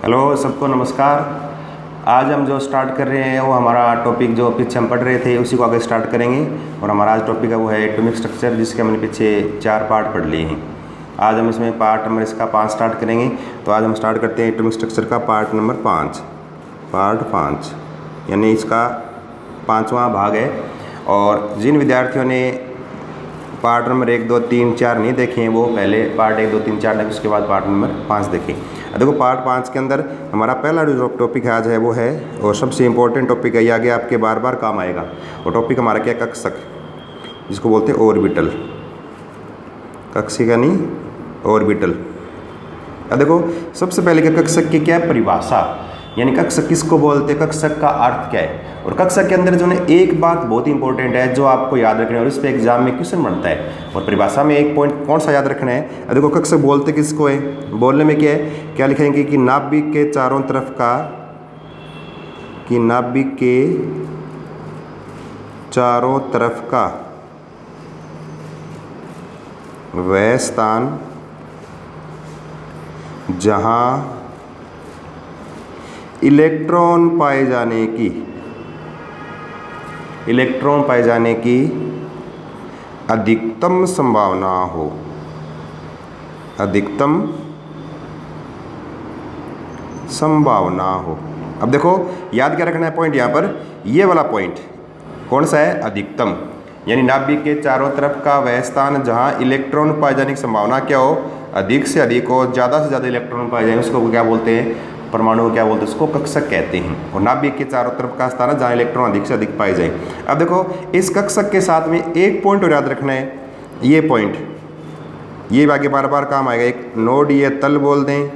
Hello सबको नमस्कार। आज हम जो स्टार्ट कर रहे हैं वो हमारा टॉपिक जो पीछे हम पढ़ रहे थे उसी को आगे स्टार्ट करेंगे। और हमारा आज टॉपिक है वो है एटॉमिक स्ट्रक्चर, जिसके हमने पीछे 4 पार्ट पढ़ लिए हैं। आज हम इसमें पार्ट नंबर इसका 5 स्टार्ट करेंगे। तो आज हम स्टार्ट करते हैं एटॉमिक स्ट्रक्चर का पार्ट नंबर 5, पार्ट 5 यानी इसका 5वां भाग है। और जिन विद्यार्थियों ने पार्ट नंबर 1, 2, 3, 4 नहीं देखे हैं वो पहले पार्ट 1, 2, 3, 4 देखें, उसके बाद पार्ट नंबर 5 देखें। देखो पार्ट 5 के अंदर हमारा पहला जो टॉपिक आज है वो है, और सबसे इम्पोर्टेंट टॉपिक है, ये आगे आपके बार बार काम आएगा। और टॉपिक हमारा क्या, कक्षक, जिसको बोलते हैं ऑर्बिटल। कक्षक यानी ऑर्बिटल। अब देखो सबसे पहले क्या, कक्षक की क्या परिभाषा, यानी कक्षक किसको बोलते हैं, कक्षक का अर्थ क्या है। और कक्षक के अंदर जो है एक बात बहुत इंपॉर्टेंट है जो आपको याद रखना है, और इस पे एग्जाम में क्वेश्चन बनता है। और परिभाषा में एक पॉइंट कौन सा याद रखना है, देखो कक्षक बोलते किसको है, बोलने में क्या है, क्या लिखेंगे कि नाभिक के चारों तरफ का, कि नाभिक के चारों तरफ का वह स्थान जहां इलेक्ट्रॉन पाए जाने की अधिकतम संभावना हो, अधिकतम संभावना हो। अब देखो याद क्या रखना है पॉइंट, यहाँ पर ये वाला पॉइंट कौन सा है, अधिकतम, यानी नाभिक के चारों तरफ का वह स्थान जहाँ इलेक्ट्रॉन पाए जाने की संभावना क्या हो, अधिक से अधिक हो, ज़्यादा से ज़्यादा इलेक्ट्रॉन पाए जाए, उसको क्या बोलते हैं, परमाणु को क्या बोलते हैं, उसको कक्षक कहते हैं। और नाभिक के चारों तरफ का स्थान है जहाँ इलेक्ट्रॉन अधिक से अधिक पाए जाए। अब देखो इस कक्षक के साथ में एक पॉइंट और याद रखना है, ये पॉइंट, ये आगे बार बार काम आएगा। एक नोडीय तल बोल दें,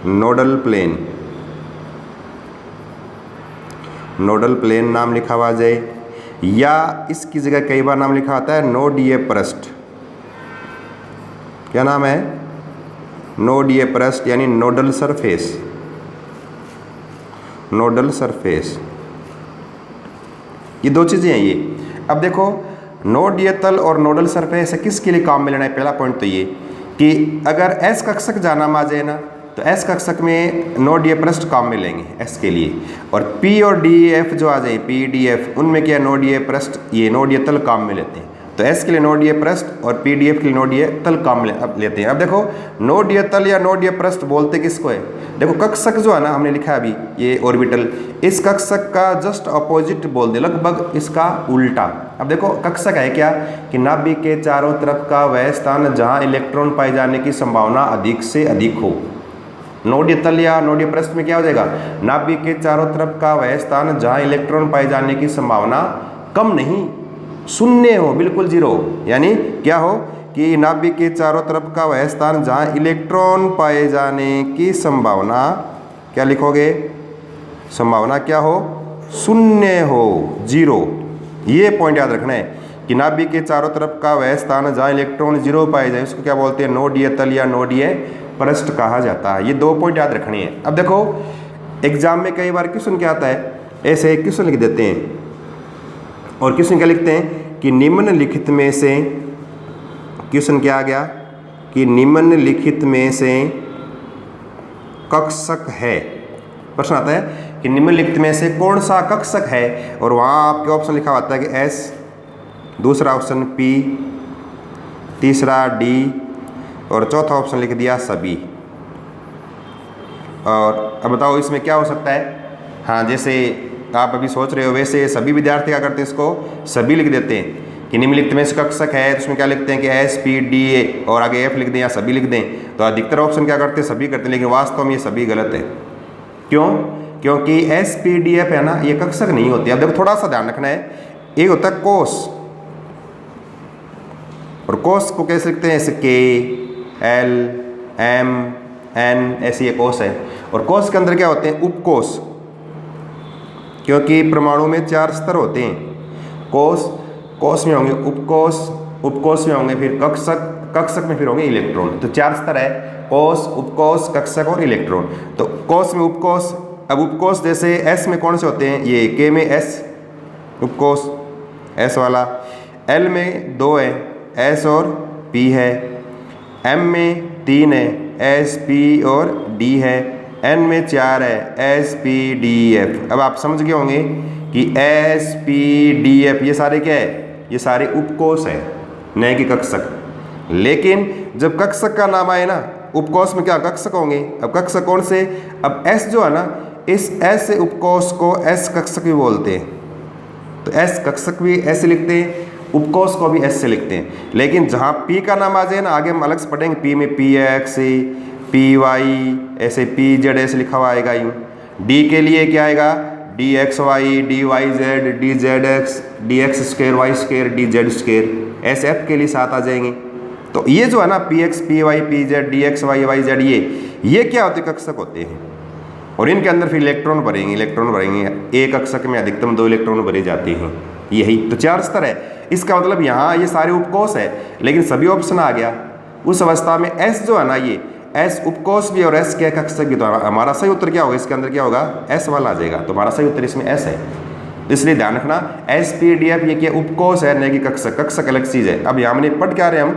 नोडल प्लेन, नोडल प्लेन नाम लिखा हुआ जाए, या इसकी जगह कई बार नाम लिखा आता है नोडीय पृष्ठ। क्या नाम है, नोडीय पृष्ठ यानी नोडल सरफेस, नोडल सरफेस, ये दो चीज़ें हैं ये। अब देखो नोडीय तल और नोडल सरफेस किसके लिए काम में लेना है, पहला पॉइंट तो ये कि अगर एस कक्षक जाना आ जाए ना, तो एस कक्षक में नोडीय पृष्ठ काम में लेंगे एस के लिए। और पी और डी एफ जो आ जाए, पी डी एफ, उनमें क्या नोडीय पृष्ठ, ये नोडीय तल काम में लेते हैं। तो एस के लिए नोडीय पृष्ठ और पी डी एफ के लिए नोडीय तल काम में लेते हैं। अब देखो नोडीय तल या नोडीय पृष्ठ बोलते किसको है, देखो कक्षक जो है ना, हमने लिखा है अभी ये ऑर्बिटल, इस कक्षक का जस्ट अपोजिट बोल दे, लगभग इसका उल्टा। अब देखो कक्षक है क्या, कि नाभिक के चारों तरफ का वह स्थान जहाँ इलेक्ट्रॉन पाए जाने की संभावना अधिक से अधिक हो। नोडीय तल या नोडीय पृष्ठ में क्या हो जाएगा, नाभिक के चारों तरफ का वह स्थान जहाँ इलेक्ट्रॉन पाए जाने की संभावना कम नहीं, शून्य हो, बिल्कुल जीरो। यानी क्या हो कि नाभिक के चारों तरफ का वह स्थान जहाँ इलेक्ट्रॉन पाए जाने की संभावना, क्या लिखोगे, संभावना क्या हो, शून्य हो, जीरो। ये पॉइंट याद रखना है कि नाभिक के चारों तरफ का वह स्थान जहाँ इलेक्ट्रॉन जीरो पाए जाए उसको क्या बोलते हैं, नोडीय तल या नोडीय पृष्ठ कहा जाता है। ये 2 पॉइंट याद रखनी है। अब देखो एग्जाम में कई बार क्वेश्चन क्या आता है, ऐसे क्वेश्चन लिख देते हैं, और क्वेश्चन क्या लिखते हैं कि निम्नलिखित में से, क्वेश्चन क्या आ गया कि निम्नलिखित में से कक्षक है, प्रश्न आता है कि निम्नलिखित में से कौन सा कक्षक है, और वहाँ आपके ऑप्शन लिखा होता है कि एस, दूसरा ऑप्शन पी, तीसरा डी, और चौथा ऑप्शन लिख दिया सभी। और अब बताओ इसमें क्या हो सकता है। हाँ, जैसे आप अभी सोच रहे हो वैसे सभी विद्यार्थी क्या करते हैं, इसको सभी लिख देते हैं कि निम्नलिखित में से कक्षक है, तो उसमें क्या लिखते हैं कि एस पी डी ए और आगे एफ लिख दें या सभी लिख दें। तो अधिकतर ऑप्शन क्या करते हैं, सभी करते हैं, लेकिन वास्तव में ये सभी गलत है। क्यों, क्योंकि एस पी डी एफ है ना, ये कक्षक नहीं होते। अब देखो थोड़ा सा ध्यान रखना है, एक होता है कोष, और कोष को कैसे लिखते हैं, ऐसे के एल एम एन, ऐसी ये कोष है। और कोष के अंदर क्या होते हैं, उपकोष, क्योंकि परमाणु में 4 स्तर होते हैं। कोष में होंगे उपकोष, उपकोष में होंगे फिर कक्षक, कक्षक में फिर होंगे इलेक्ट्रॉन। तो 4 स्तर है, कोष, उपकोष, कक्षक और इलेक्ट्रॉन। तो कोष में उपकोष, अब उपकोष जैसे एस में कौन से होते हैं, ये के में एस उपकोष, एस वाला, एल में 2 है, एस और पी है, एम में 3 है, एस पी और डी है, एन में 4 है, एस पी डी एफ। अब आप समझ गए होंगे कि एस पी डी एफ ये सारे क्या है, ये सारे उपकोष है, न कि कक्षक। लेकिन जब कक्षक का नाम आए ना, उपकोष में क्या कक्षक होंगे। अब कक्षक कौन से, अब एस जो है ना, इस एस से उपकोष को एस कक्षक भी बोलते हैं। तो एस कक्षक भी एस से लिखते हैं, उपकोष को भी एस से लिखते हैं। लेकिन जहाँ पी का नाम आ जाए ना, आगे हम अलग से पढ़ेंगे, पी में पी एक्स, पी वाई, ऐसे पी जेड ऐसे लिखा हुआ आएगा यूँ। डी के लिए क्या आएगा, d x y, d y z, d z x, d x square y square, d z square. S f के लिए साथ आ जाएंगे। तो ये जो है ना, p x P Y P z d x Y Y z, ये क्या होते हैं, कक्षक होते हैं। और इनके अंदर फिर इलेक्ट्रॉन भरेंगे। एक कक्षक में अधिकतम 2 इलेक्ट्रॉन भरे जाते हैं। यही तो 4 स्तर है। इसका मतलब यहाँ ये सारे उपकोष है, लेकिन सभी ऑप्शन आ गया। उस अवस्था में एस जो है ना, ये एस उपकोष भी और एस क्या कक्षक भी। तो हमारा सही उत्तर क्या होगा, इसके अंदर क्या होगा, एस वाला आ जाएगा। तो हमारा सही उत्तर इसमें एस है। इसलिए ध्यान रखना, एस पी डी एफ ये क्या उपकोष है, न कि कक्षक। कक्षक अलग चीज़ है। अब यहाँ हमने पढ़ क्या रहे,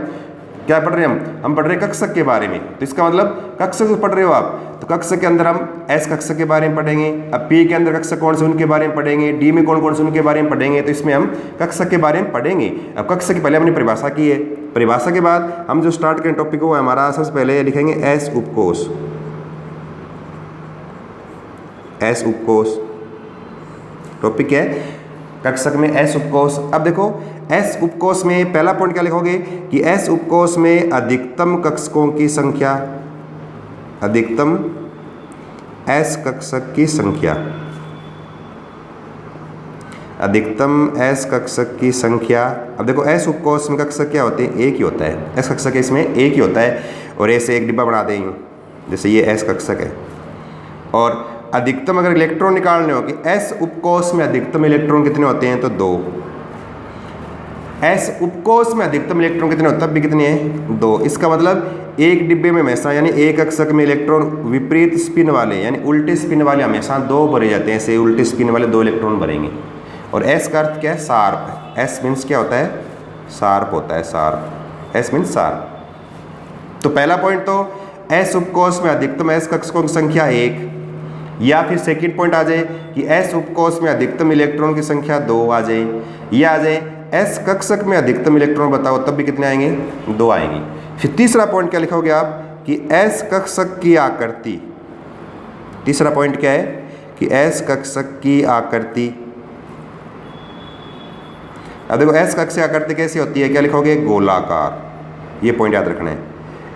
क्या पढ़ रहे हैं हम पढ़ रहे हैं कक्षक के बारे में। तो इसका मतलब कक्षक पढ़ रहे हो आप, तो कक्षक के अंदर हम एस कक्षक के बारे में पढ़ेंगे। अब पी के अंदर कक्षक कौन से उनके बारे में पढ़ेंगे, डी में कौन कौन से उनके बारे में पढ़ेंगे। तो इसमें हम कक्षक के बारे में पढ़ेंगे। अब कक्षक की पहले हमने परिभाषा की है। परिभाषा के बाद हम जो स्टार्ट करें टॉपिक को, हमारा सबसे पहले लिखेंगे एस उपकोष। एस उपकोष टॉपिक है, कक्षक में एस उपकोष। अब देखो एस उपकोष में पहला पॉइंट क्या लिखोगे कि एस उपकोष में अधिकतम कक्षकों की संख्या, अधिकतम एस कक्षक की संख्या, अधिकतम एस कक्षक की संख्या। अब देखो एस उपकोष में कक्षक क्या होते हैं, एक ही होता है। एस कक्षक इसमें एक ही होता है। और ऐसे एक डिब्बा बना देंगे, जैसे ये एस कक्षक है। और अधिकतम अगर इलेक्ट्रॉन निकालने हो कि एस उपकोष में अधिकतम इलेक्ट्रॉन कितने होते हैं, तो 2। एस उपकोष में अधिकतम इलेक्ट्रॉन कितने होते हैं, तब भी कितने हैं, 2। इसका मतलब एक डिब्बे में हमेशा, यानी एक कक्षक में इलेक्ट्रॉन विपरीत स्पिन वाले, यानी उल्टे स्पिन वाले हमेशा 2 भरे जाते हैं। ऐसे उल्टे स्पिन वाले 2 इलेक्ट्रॉन भरेंगे। और एस का अर्थ क्या है, शार्प। एस मीन्स क्या होता है, शार्प होता है, शार्प। S means sharp. तो पहला पॉइंट तो एस उपकोष में अधिकतम एस कक्षकों की संख्या 1, या फिर सेकंड पॉइंट आ जाए कि एस उपकोष में अधिकतम इलेक्ट्रॉन की संख्या 2 आ जाए, या आ जाए एस कक्षक में अधिकतम इलेक्ट्रॉन बताओ, तब भी कितने आएंगे, 2 आएंगे। फिर तीसरा पॉइंट क्या लिखोगे आप कि एस कक्षक की आकृति। तीसरा पॉइंट क्या है कि एस कक्षक की आकृति। अब देखो एस कक्षक आकृति कैसी होती है, क्या लिखोगे, गोलाकार। ये पॉइंट याद रखना है।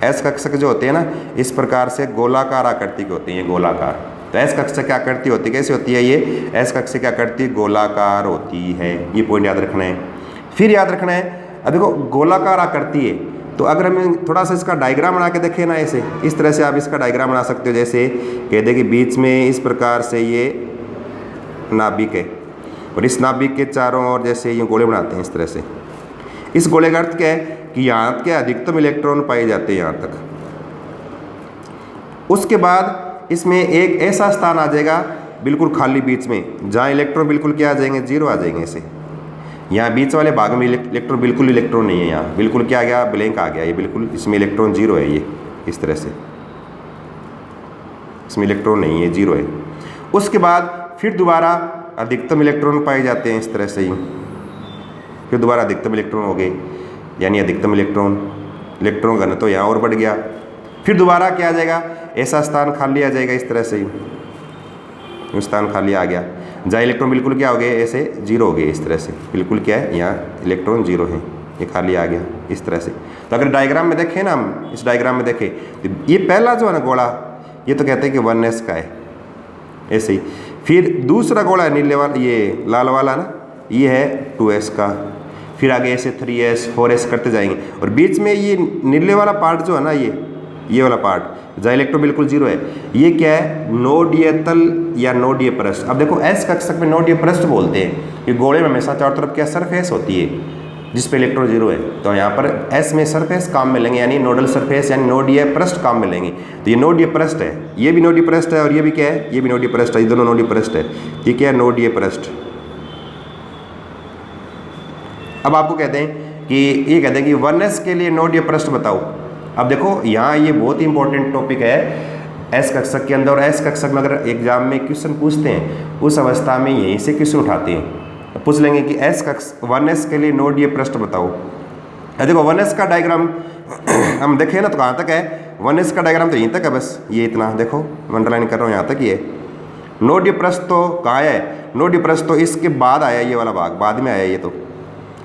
एस कक्षक जो होते हैं ना, इस प्रकार से गोलाकार आकृति के होते हैं, ये गोलाकार। तो एस कक्षक की आकृति होती है, कैसी होती है, ये एस कक्षक की आकृति गोलाकार होती है। ये पॉइंट याद रखना है। फिर याद रखना है, अब देखो गोलाकार आकृति है, तो अगर हम थोड़ा सा इसका डायग्राम बना के देखें ना, ऐसे इस तरह से आप इसका डायग्राम बना सकते हो। जैसे कह दे कि बीच में इस प्रकार से ये नाभिक है, और इस नाभिक के चारों ओर जैसे ये गोले बनाते हैं इस तरह से। इस गोले का अर्थ क्या है कि यहाँ के अधिकतम इलेक्ट्रॉन पाए जाते हैं यहाँ तक। उसके बाद इसमें एक ऐसा स्थान आ जाएगा बिल्कुल खाली बीच में, जहाँ इलेक्ट्रॉन बिल्कुल क्या आ जाएंगे, 0 आ जाएंगे। ऐसे यहाँ बीच वाले भाग में इलेक्ट्रॉन बिल्कुल इलेक्ट्रॉन नहीं है, यहाँ बिल्कुल क्या आ गया, ब्लैंक आ गया। ये बिल्कुल इसमें इलेक्ट्रॉन 0 है, ये इस तरह से इसमें इलेक्ट्रॉन नहीं है, 0 है। उसके बाद फिर दोबारा अधिकतम इलेक्ट्रॉन पाए जाते हैं इस तरह से ही। फिर दोबारा अधिकतम इलेक्ट्रॉन हो गए, यानी अधिकतम इलेक्ट्रॉन घन तो यहाँ और बढ़ गया। फिर दोबारा क्या आ जाएगा, ऐसा स्थान खाली आ जाएगा इस तरह से ही। स्थान खाली आ गया जहाँ इलेक्ट्रॉन बिल्कुल क्या हो गए, ऐसे 0 हो गए इस तरह से। बिल्कुल क्या है, यहाँ इलेक्ट्रॉन 0 है, ये खाली आ गया इस तरह से। तो अगर डायग्राम में देखें ना, हम इस डायग्राम में देखें तो ये पहला जो है ना गोला, ये तो कहते हैं कि 1s का है, ऐसे ही। फिर दूसरा गोला है नीले वाला, ये लाल वाला ना, ये है 2s का। फिर आगे ऐसे 3s 4s करते जाएंगे। और बीच में ये नीले वाला पार्ट जो है ना, ये वाला पार्ट जहाँ इलेक्ट्रॉन बिल्कुल 0 है, ये क्या है, नोडीय तल या नोडीय पृष्ठ। अब देखो एस कक्षक में नोडीय पृष्ठ बोलते हैं। ये गोले में हमेशा चारों तरफ क्या सरफेस होती है जिस पे इलेक्ट्रॉन 0 है। तो यहाँ पर एस में सरफेस काम मिलेंगे, यानी नोडल सरफेस यानी नोडीय पृष्ठ काम मिलेंगे। तो ये नोडीय पृष्ठ है, ये भी नोडीय पृष्ठ है, और ये भी क्या है, ये भी नोडीय पृष्ठ है। ये दोनों नोडीय पृष्ठ है। ये क्या है, नोडीय पृष्ठ। अब आपको कहते हैं कि ये कहते हैं कि 1s के लिए नोडीय पृष्ठ बताओ। अब देखो यहाँ ये बहुत ही इंपॉर्टेंट टॉपिक है। एस कक्षक के अंदर। और एस कक्षक में अगर एग्जाम में क्वेश्चन पूछते हैं उस अवस्था में यहीं से क्वेश्चन उठाते हैं। तो पूछ लेंगे कि एस कक्षक 1s के लिए नोड ये पृष्ठ बताओ। देखो 1s का डायग्राम हम देखें ना तो कहाँ तक है, 1s का डायग्राम तो यहीं तक है, बस ये इतना देखो अंडरलाइन कर रहा हूँ, यहाँ तक ही है। नोड ये पृष्ठ तो कहाँ है, नोड ये पृष्ठ तो इसके बाद आया, ये वाला भाग बाद में आया ये। तो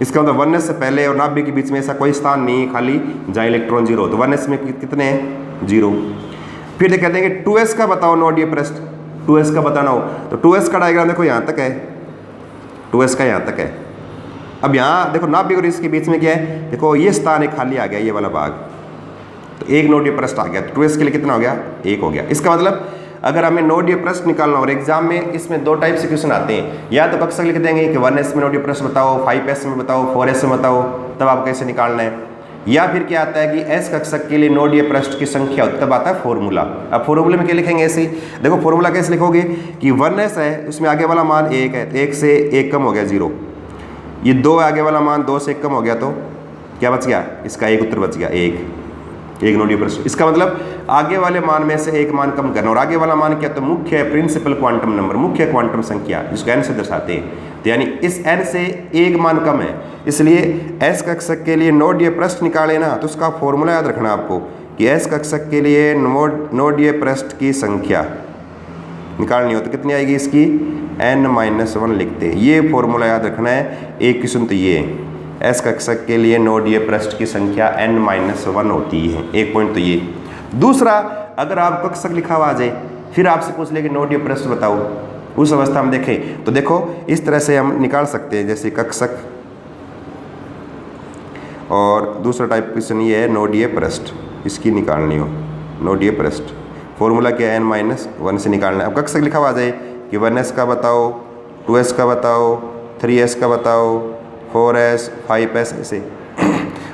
इसका मतलब 1s से पहले और नाभिक के बीच में ऐसा कोई स्थान नहीं, खाली जहाँ इलेक्ट्रॉन 0। तो 1s में कितने हैं, 0। फिर कहते हैं कि 2s का बताओ नोड ये पृष्ठ, 2s का बताना हो तो 2s का डायग्राम देखो यहाँ तक है, 2s का यहाँ तक है। अब यहाँ देखो नाभिक और इसके बीच में क्या है, देखो ये स्थान एक खाली आ गया, ये वाला भाग, तो एक नोड ये पृष्ठ आ गया। तो 2s के लिए कितना हो गया, 1 हो गया। इसका मतलब अगर हमें नोड ये पृष्ठ निकालना और एग्जाम में इसमें 2 टाइप से क्वेश्चन आते हैं, या तो कक्षक लिख देंगे कि 1s में नोड ये पृष्ठ बताओ, 5s में बताओ, 4s में बताओ, तब आपको कैसे निकालना है। या फिर क्या आता है कि एस कक्षक के लिए नोड ये पृष्ठ की संख्या, तब आता है फॉर्मूला। अब फॉर्मूले में क्या लिखेंगे, ऐसे ही देखो फॉर्मूला कैसे लिखोगे कि 1s है, उसमें आगे वाला मान 1 है, तो 1 से 1 कम हो गया 0। ये 2 आगे वाला मान 2 से 1 कम हो गया, तो क्या बच गया, इसका एक उत्तर बच गया, 1 नोड ये पृष्ठ। इसका मतलब आगे वाले मान में से एक मान कम करना। और आगे वाला मान क्या, तो मुख्य प्रिंसिपल क्वांटम नंबर, मुख्य क्वांटम संख्या, जिसको n से दर्शाते हैं। तो यानी इस n से एक मान कम है, इसलिए एस कक्षक के लिए नोड ये पृष्ठ निकाले ना, तो उसका फॉर्मूला याद रखना आपको कि एस कक्षक के लिए नोड ये पृष्ठ की संख्या निकालनी हो तो कितनी आएगी, इसकी n-1 लिखते हैं। ये फॉर्मूला याद रखना है। एक किस्म तो ये है, एस कक्षक के लिए नोड ये पृष्ठ की संख्या n-1 होती है, एक पॉइंट तो ये। दूसरा, अगर आप कक्षक लिखा हुआ आ जाए, फिर आपसे पूछ ले कि नोड ये पृष्ठ बताओ, उस अवस्था में देखें तो देखो इस तरह से हम निकाल सकते हैं, जैसे कक्षक। और दूसरा टाइप क्वेश्चन ये है नोड ये पृष्ठ, इसकी निकालनी हो, नोड ये पृष्ठ फॉर्मूला क्या है, n-1 से निकालना है। अब कक्षक लिखा हुआ आ जाए कि 1s का बताओ, 2s का बताओ, 3s का बताओ, 4s, 5s ऐसे।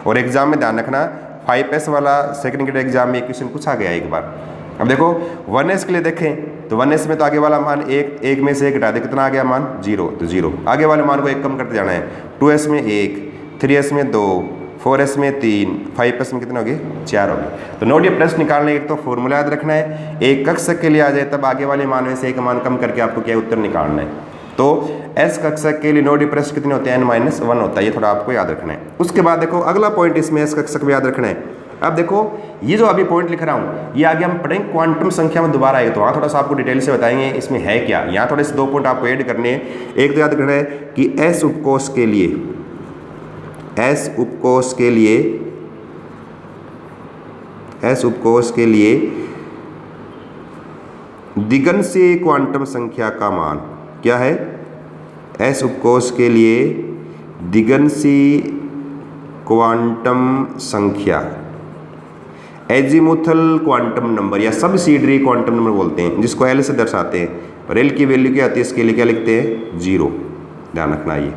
और एग्जाम में ध्यान रखना 5s वाला सेकंड ग्रेड एग्जाम में क्वेश्चन पूछा गया एक बार। अब देखो 1s के लिए देखें तो 1s में तो आगे वाला मान एक में से 1 घटा दे, कितना आ गया मान, 0, तो 0। आगे वाले मान को 1 कम करते जाना है। 2s में 1, 3s में 2, 4s में 3, 5s में कितने हो गए, 4 हो गए। तो नोड ये पृष्ठ निकालने एक तो फॉर्मूला याद रखना है, एक कक्षक के लिए आ जाए तब आगे वाले मान में से एक मान कम करके आपको क्या उत्तर निकालना है। तो एस कक्षक के लिए नोड ये पृष्ठ कितने होते हैं, n-1 होता है, ये थोड़ा आपको याद रखना है। उसके बाद देखो अगला पॉइंट इसमें एस कक्षक में याद रखना है। अब देखो ये जो अभी पॉइंट लिख रहा हूँ, ये आगे हम पढ़ेंगे क्वांटम संख्या में दोबारा आएगा, तो वहाँ थोड़ा सा आपको डिटेल से बताएंगे इसमें है क्या। यहाँ थोड़े से 2 पॉइंट आपको ऐड करने हैं। एक तो याद रखना है कि एस उपकोष के लिए, एस उपकोष के लिए, एस उपकोष के लिए दिगंशीय क्वांटम संख्या का मान क्या है, एस उपकोष के लिए दिगंशीय क्वांटम संख्या, एजीमुथल क्वांटम नंबर या सबसिडरी क्वांटम नंबर बोलते हैं, जिसको एल से दर्शाते हैं। और एल की वैल्यू क्या आती है, इसके लिए क्या लिखते हैं, 0। ध्यान रखना ये,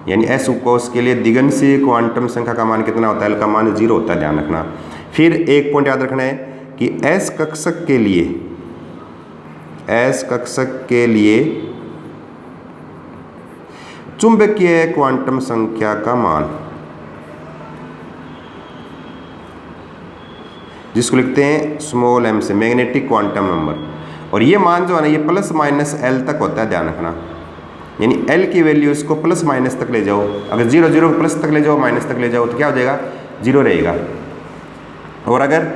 यानी एस उपकोष के लिए दिगंशीय क्वांटम संख्या का मान कितना होता है, एल का मान 0 होता है, ध्यान रखना। फिर एक पॉइंट याद रखना है कि एस कक्षक के लिए, एस कक्षक के लिए चुंबकीय क्वांटम संख्या का मान, जिसको लिखते हैं स्मॉल m से, मैग्नेटिक क्वांटम नंबर। और ये मान जो है ना, ये +-l तक होता है, ध्यान रखना। यानी l की वैल्यू इसको +- तक ले जाओ, अगर 0 प्लस तक ले जाओ, माइनस तक ले जाओ तो क्या हो जाएगा, 0 रहेगा। और अगर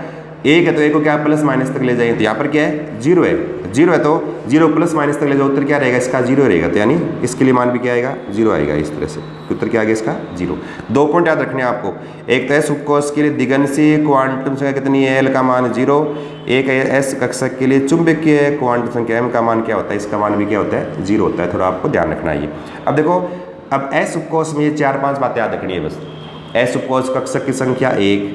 1 है तो 1 को क्या +- तक ले जाएंगे, तो यहाँ पर क्या है, 0 है, 0 है तो 0 +- तक ले जाओ, उत्तर क्या रहेगा, इसका 0 रहेगा। तो यानी इसके लिए मान भी क्या आएगा, 0 आएगा। इस तरह से उत्तर क्या आएगा, इसका 0। 2 पॉइंट याद रखने हैं आपको। एक तो एस उपकोष के लिए दिगंशीय क्वांटम संख्या कितनी है, एल का मान 0। एक है एस कक्षक के लिए चुंबकीय क्वांटम संख्या, एम का मान क्या होता है, इसका मान भी क्या होता है, 0 होता है। थोड़ा आपको ध्यान रखना है ये। अब देखो, अब एस उपकोष में ये 4-5 बातें याद रखनी है बस। एस उपकोष कक्षक की संख्या 1,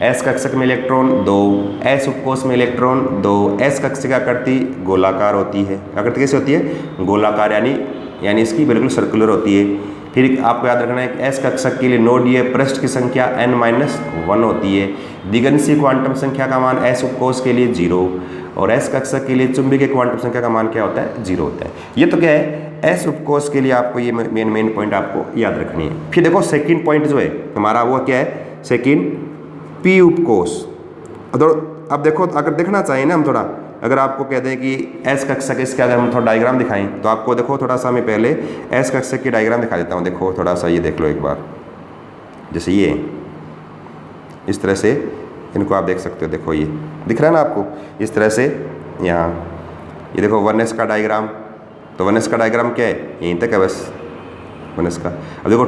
एस कक्षक में इलेक्ट्रॉन 2, एस उपकोष में इलेक्ट्रॉन 2, एस कक्षक की आकृति गोलाकार होती है। आकृति कैसे होती है, गोलाकार, यानी इसकी बिल्कुल सर्कुलर होती है। फिर आपको याद रखना है कि एस कक्षक के लिए नोड ये पृष्ठ की संख्या n-1 होती है। दिगंशीय क्वांटम संख्या का मान एस उपकोष के लिए 0, और एस कक्षक के लिए चुंबकीय क्वांटम संख्या का मान क्या होता है, 0 होता है। ये तो क्या है, एस उपकोष के लिए आपको ये मेन पॉइंट आपको याद रखनी है। फिर देखो सेकंड पॉइंट जो है हमारा वो क्या है, सेकंड पी उपकोष। अब देखो, अगर देखना चाहिए ना हम थोड़ा, अगर आपको कहते हैं कि एस कक्षक इसके अगर हम थोड़ा डायग्राम दिखाएं तो आपको देखो थोड़ा सा मैं पहले एस कक्षक की डायग्राम दिखा देता हूँ। देखो थोड़ा सा ये देख लो एक बार, जैसे ये इस तरह से इनको आप देख सकते हो। देखो ये दिख रहा है ना आपको, इस तरह से यहाँ ये देखो 1s का डायग्राम। तो 1s का डायग्राम क्या है, यहीं तक है बस 1s का। अब देखो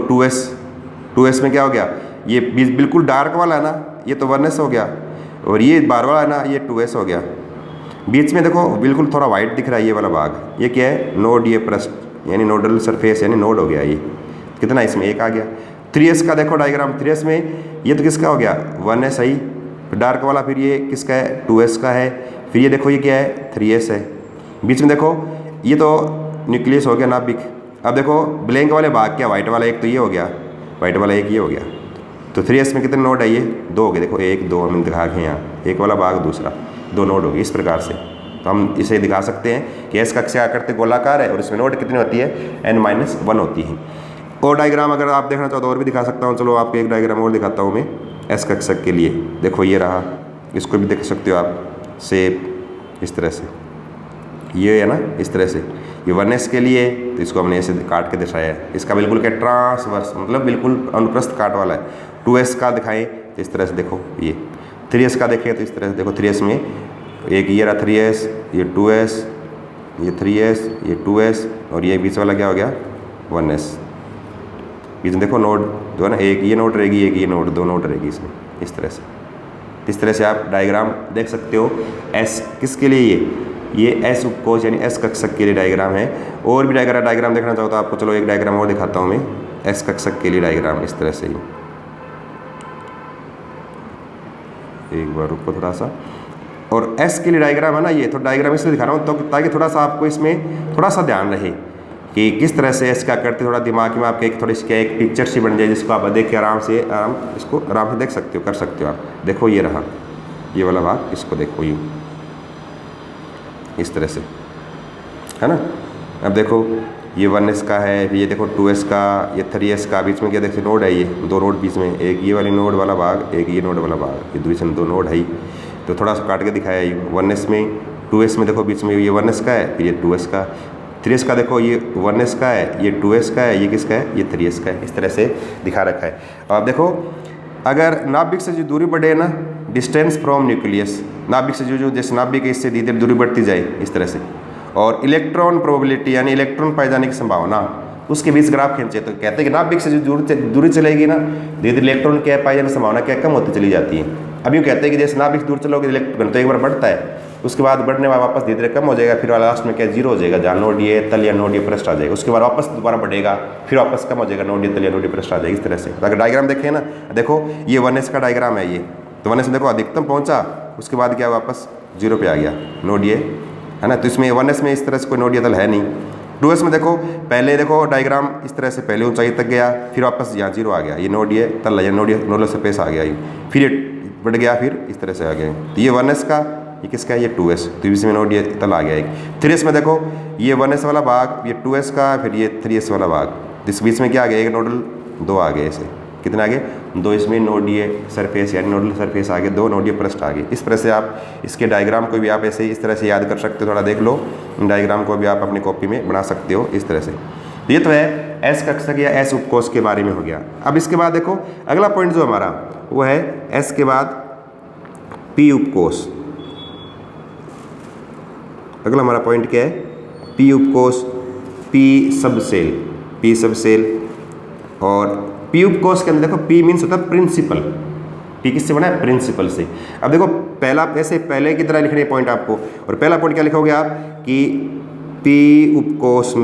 2s में क्या हो गया, ये बिल्कुल डार्क वाला है ना, ये तो 1s हो गया, और ये बार वाला है ना, ये 2s हो गया। बीच में देखो बिल्कुल थोड़ा वाइट दिख रहा है ये वाला भाग, ये क्या है, नोड ये पृष्ठ यानी नोडल सरफेस यानी नोड हो गया। ये कितना इसमें 1 आ गया। 3s का देखो डायग्राम, 3s में ये तो किसका हो गया, 1s है डार्क वाला, फिर ये किसका है, 2s का है, फिर ये देखो ये क्या है, 3s है। बीच में देखो ये तो न्यूक्लियस हो गया नाभिक। अब देखो ब्लैंक वाले भाग क्या, वाइट वाला एक तो ये हो गया, वाइट वाला एक ये हो गया। तो 3s में कितने नोड है, ये 2 हो गए। देखो 1 2 हम दिखा के यहाँ, एक वाला भाग दूसरा, 2 नोड हो गए। इस प्रकार से तो हम इसे दिखा सकते हैं कि एस कक्षा आकृति गोलाकार है और इसमें नोड कितनी होती है, n-1 होती है। और डायग्राम अगर आप देखना चाहो तो और भी दिखा सकता हूँ। चलो आपको एक डायग्राम और दिखाता हूँ मैं एस कक्षक के लिए। देखो ये रहा, इसको भी देख सकते हो आप, शेप इस तरह से, ये है ना इस तरह से। ये 1s के लिए तो इसको हमने ऐसे काट के दर्शाया है। इसका बिल्कुल क्या ट्रांसवर्स, मतलब बिल्कुल अनुप्रस्थ काट वाला है। 2s का दिखाएं तो इस तरह से देखो, ये 3s का देखें तो इस तरह से देखो। 3s में एक ये रहा 3s, ये 2s, ये 3s, ये 2s, और ये बीच वाला क्या हो गया, 1s। बीच में देखो नोड जो है ना, एक ये नोड रहेगी, एक ये नोड, 2 नोड रहेगी इसमें, इस तरह से। इस तरह से आप डायग्राम देख सकते हो। एस किसके लिए, ये एस उपकोष यानी एस कक्षक के लिए डायग्राम है। और भी डायग्राम देखना चाहो तो आपको चलो एक डायग्राम और दिखाता हूँ मैं एस कक्षक के लिए डायग्राम, इस तरह से ही। एक बार रुको थोड़ा सा। और एस के लिए डायग्राम है ना ये, तो डायग्राम इसलिए दिखा रहा हूँ तो ताकि थोड़ा सा आपको इसमें थोड़ा सा ध्यान रहे कि किस तरह से एस क्या करते, थोड़ा दिमाग में आपके एक थोड़ी सी एक पिक्चर सी बन जाए, जिसको आप देख के इसको आराम से देख सकते हो, कर सकते हो आप। देखो ये रहा ये वाला भाग, इसको देखो यूँ इस तरह से, है ना। अब देखो ये 1s का है, ये देखो 2s का, ये 3s का। बीच में क्या देखते नोड है, ये 2 नोड बीच में, एक ये वाली नोड वाला भाग, एक ये नोड वाला भाग, ये बीच में 2 नोड है। तो थोड़ा सा काट के दिखाया ये 1s में। 2s में देखो बीच में ये 1s का है, फिर ये 2s का। 3s का देखो ये 1s का है, ये 2s का है, ये किसका है, ये 3s का है। इस तरह से दिखा रखा है। अब देखो अगर नाभिक से जो दूरी बढ़े ना, डिस्टेंस फ्रॉम न्यूक्लियस, नाभिक से जो जैसे नाभिक है इससे धीरे धीरे दूरी बढ़ती जाए इस तरह से, और इलेक्ट्रॉन प्रोबेबिलिटी यानी इलेक्ट्रॉन पाए जाने की संभावना, उसके बीच ग्राफ खींचे तो कहते हैं कि नाभिक से जो दूरी चलेगी ना, धीरे धीरे इलेक्ट्रॉन क्या पाए जाने की संभावना क्या कम होती चली जाती है। अब यूँ कहते हैं कि जैसे नाभिक से दूर चलोगे इलेक्ट्रॉन तो एक बार बढ़ता है, उसके बाद बढ़ने वाला वापस धीरे धीरे कम हो जाएगा, फिर लास्ट में क्या 0 हो जाएगा, जहाँ नोड ये तल या नोड ये पृष्ठ आ जाएगा। उसके बाद वापस दोबारा बढ़ेगा, फिर वापस कम हो जाएगा, नोड ये तल या नोड ये पृष्ठ आ जाएगा। इस तरह से अगर डायग्राम देखें ना, देखो ये 1s का डायग्राम है ये, तो 1s में देखो अधिकतम पहुँचा, उसके बाद क्या वापस 0 पे आ गया नोड ये, है ना। तो इसमें 1s में इस तरह से कोई नोड ये तल है नहीं। 2s में देखो पहले देखो डायग्राम इस तरह से, पहले ऊंचाई तक गया, फिर वापस यहाँ 0 आ गया, ये नोड ये तल या नोड ये नोडल सरफेस आ गया, ये फिर ये बढ़ गया, फिर इस तरह से आ गया। तो ये 1s का, ये किसका है, ये 2s, तो इसमें नोड ये तल आ गया एक। 3s में देखो ये 1s वाला भाग, ये 2s का, फिर ये 3s वाला भाग, इस बीच में क्या आ गया, एक नोडल 2 आ गए, ऐसे कितने आ गए 2। इसमें नोड ये सरफेस यानी नोडल सरफेस आ गए 2, नोड ये पृष्ठ आ गए। इस तरह से आप इसके डायग्राम को भी आप ऐसे इस तरह से याद कर सकते हो। थोड़ा देख लो डायग्राम को भी आप अपनी कॉपी में बना सकते हो इस तरह से। ये तो है एस कक्षक या एस उपकोष के बारे में हो गया। अब इसके बाद देखो अगला पॉइंट जो हमारा वो है एस के बाद पी उपकोष। अगला हमारा पॉइंट क्या है, पी उपकोष, पी सब सेल। और पी उपकोष के अंदर देखो पी मीन्स होता है प्रिंसिपल। पी किससे बना है, प्रिंसिपल से। अब देखो पहला ऐसे पहले की तरह लिखने पॉइंट आपको, और पहला पॉइंट क्या लिखोगे आप कि पी उपकोष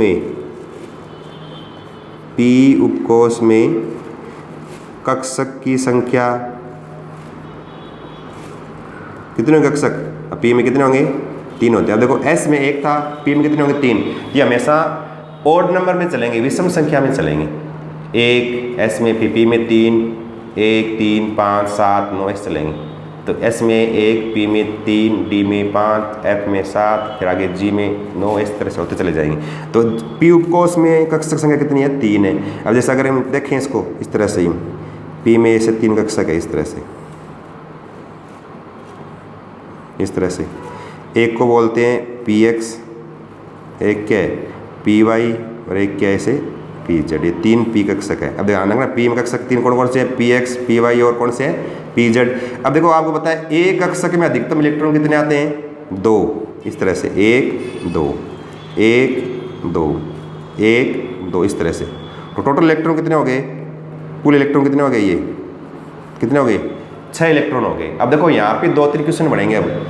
में कक्षक की संख्या कितने होंगे कक्षक, अब पी में कितने होंगे 3 होते हैं। अब देखो एस में 1 था, पी में कितने होंगे 3। ये हमेशा ओड नंबर में चलेंगे, विषम संख्या में चलेंगे। 1 एस में, फिर पी में 3, 1 3 5 7 9 ऐसे चलेंगे। तो एस में 1, पी में 3, डी में 5, एफ में 7, फिर आगे जी में 9, इस तरह से होते चले जाएंगे। तो पी उपकोष में कक्षक संख्या कितनी है 3 है। अब जैसे अगर हम देखें इसको इस तरह से ही, पी में ऐसे 3 कक्षक है इस तरह से, इस तरह से। एक को बोलते हैं px, एक क्या है py और एक क्या है इसे pz। ये 3 p कक्षक है। अब ध्यान रखना p में कक्षक 3 कौन कौन से हैं, px, py और कौन से हैं pz। अब देखो आपको पता है एक कक्षक में अधिकतम इलेक्ट्रॉन कितने आते हैं, 2। इस तरह से 1 2 1 2 1 2 इस तरह से। तो टोटल इलेक्ट्रॉन कितने हो गए, कुल इलेक्ट्रॉन कितने हो गए, ये कितने हो गए 6 इलेक्ट्रॉन हो गए। अब देखो यहाँ पे 2-3 क्वेश्चन बढ़ेंगे। अब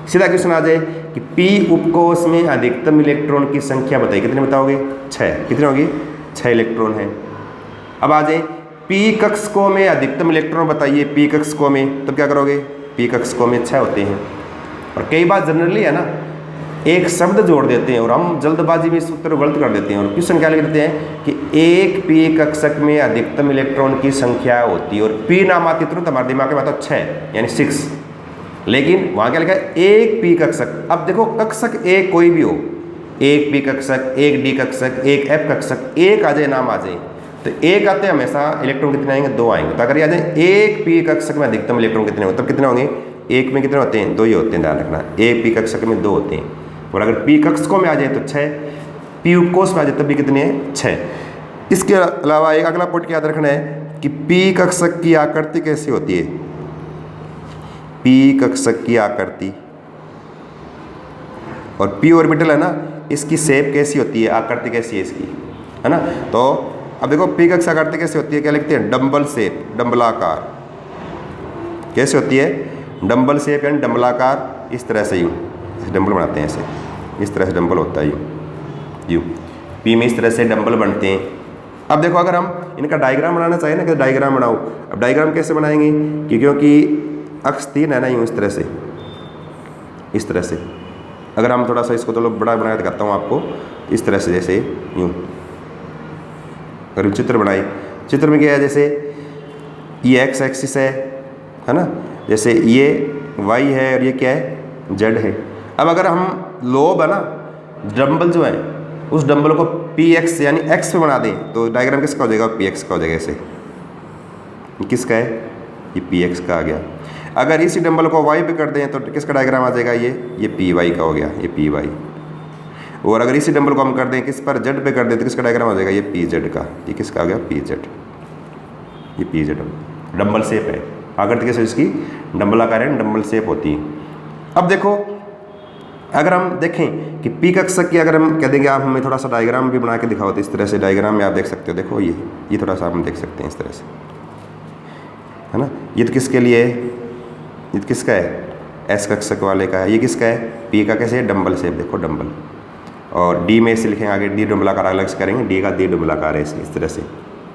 सीधा क्वेश्चन आ जाए कि p उपकोष में अधिकतम इलेक्ट्रॉन की संख्या बताइए, कितने बताओगे 6, कितने होगी 6 इलेक्ट्रॉन है। अब आ जाए p कक्षकों में अधिकतम इलेक्ट्रॉन बताइए, p कक्षकों में, तब क्या करोगे, p कक्षकों में 6 होते हैं। और कई बार जनरली है ना एक शब्द जोड़ देते हैं और हम जल्दबाजी में इस उत्तर को गलत कर देते हैं और क्वेश्चन क्या लिख देते हैं कि एक p कक्षक में अधिकतम इलेक्ट्रॉन की संख्या होती है और p नाम आती तुरंत हमारे दिमाग में आता है 6 यानी 6, लेकिन वहाँ क्या लिखा है एक p कक्षक। अब देखो कक्षक एक कोई भी हो, एक p कक्षक, एक d कक्षक, एक f कक्षक, एक आ जाए नाम आ जाए तो एक आते हैं हमेशा इलेक्ट्रॉन कितने आएंगे, 2 आएंगे। तो अगर ये आ जाए एक p कक्षक में अधिकतम इलेक्ट्रॉन कितने होंगे, तब कितने होंगे, एक में कितने होते हैं 2 ही होते हैं, ध्यान रखना एक p कक्षक में 2 होते हैं। और अगर p कक्षकों में आ जाए तो 6, p उपकोष में आ जाए तब भी कितने हैं 6। इसके अलावा एक अगला पॉइंट याद रखना है कि p कक्षक की आकृति कैसी होती है, p कक्षक की आकृति और p ऑर्बिटल है ना इसकी शेप कैसी होती है, आकृति कैसी है इसकी, है ना। तो अब देखो p कक्षक आकृति कैसी होती है, क्या लिखते हैं डम्बल शेप, डम्बलाकार। कैसे होती है, डम्बल शेप यानी डम्बलाकार, इस तरह से यूँ डम्बल बनाते हैं ऐसे, इस तरह से डम्बल होता है यूँ p में इस तरह से डम्बल बनते हैं। अब देखो अगर हम इनका डायग्राम बनाना चाहिए ना कि डायग्राम बनाओ, अब डायग्राम कैसे बनाएंगे कि क्योंकि अक्ष 3 है ना यूँ इस तरह से, इस तरह से। अगर हम थोड़ा सा इसको चलो बड़ा बना के दिखाता हूँ आपको, इस तरह से जैसे यूँ अगर चित्र बनाए, चित्र में क्या है जैसे ये एक्स एक्सिस है ना, जैसे ये वाई है और ये क्या है जेड है। अब अगर हम लोब है ना डंबल जो है उस डंबल को पी एक्स यानी एक्स पे बना दें तो डायग्राम किसका हो जाएगा, पी एक्स का हो जाएगा। ऐसे किसका है, ये पी एक्स का आ गया। अगर इसी डंबल को वाई पे कर दें तो किसका डायग्राम आ जाएगा, ये पी वाई का हो गया, ये पी वाई। और अगर इसी डंबल को हम कर दें किस पर, जेड पे कर दें तो किसका डायग्राम आ जाएगा, ये पी जेड का। ये किसका आ गया, पी जेड, ये पी जेड डंबल शेप है। आकृति कैसे इसकी डंबलाकार है, डंबल शेप होती है। अब देखो अगर हम देखें कि पी कक्षक की अगर हम कह देंगे आप हमें थोड़ा सा डायग्राम भी बना के दिखाओ तो इस तरह से डायग्राम में आप देख सकते हो। देखो ये थोड़ा सा हम देख सकते हैं इस तरह से, है ना। ये तो किसके लिए है, ये तो किसका है, एस कक्षक वाले का है। ये किसका है, पी का कैसे है, डंबल शेप, देखो डंबल। और डी में इसे लिखेंगे आगे, डी डंबलाकार अलग से करेंगे, डी का डी डंबलाकार है इस तरह से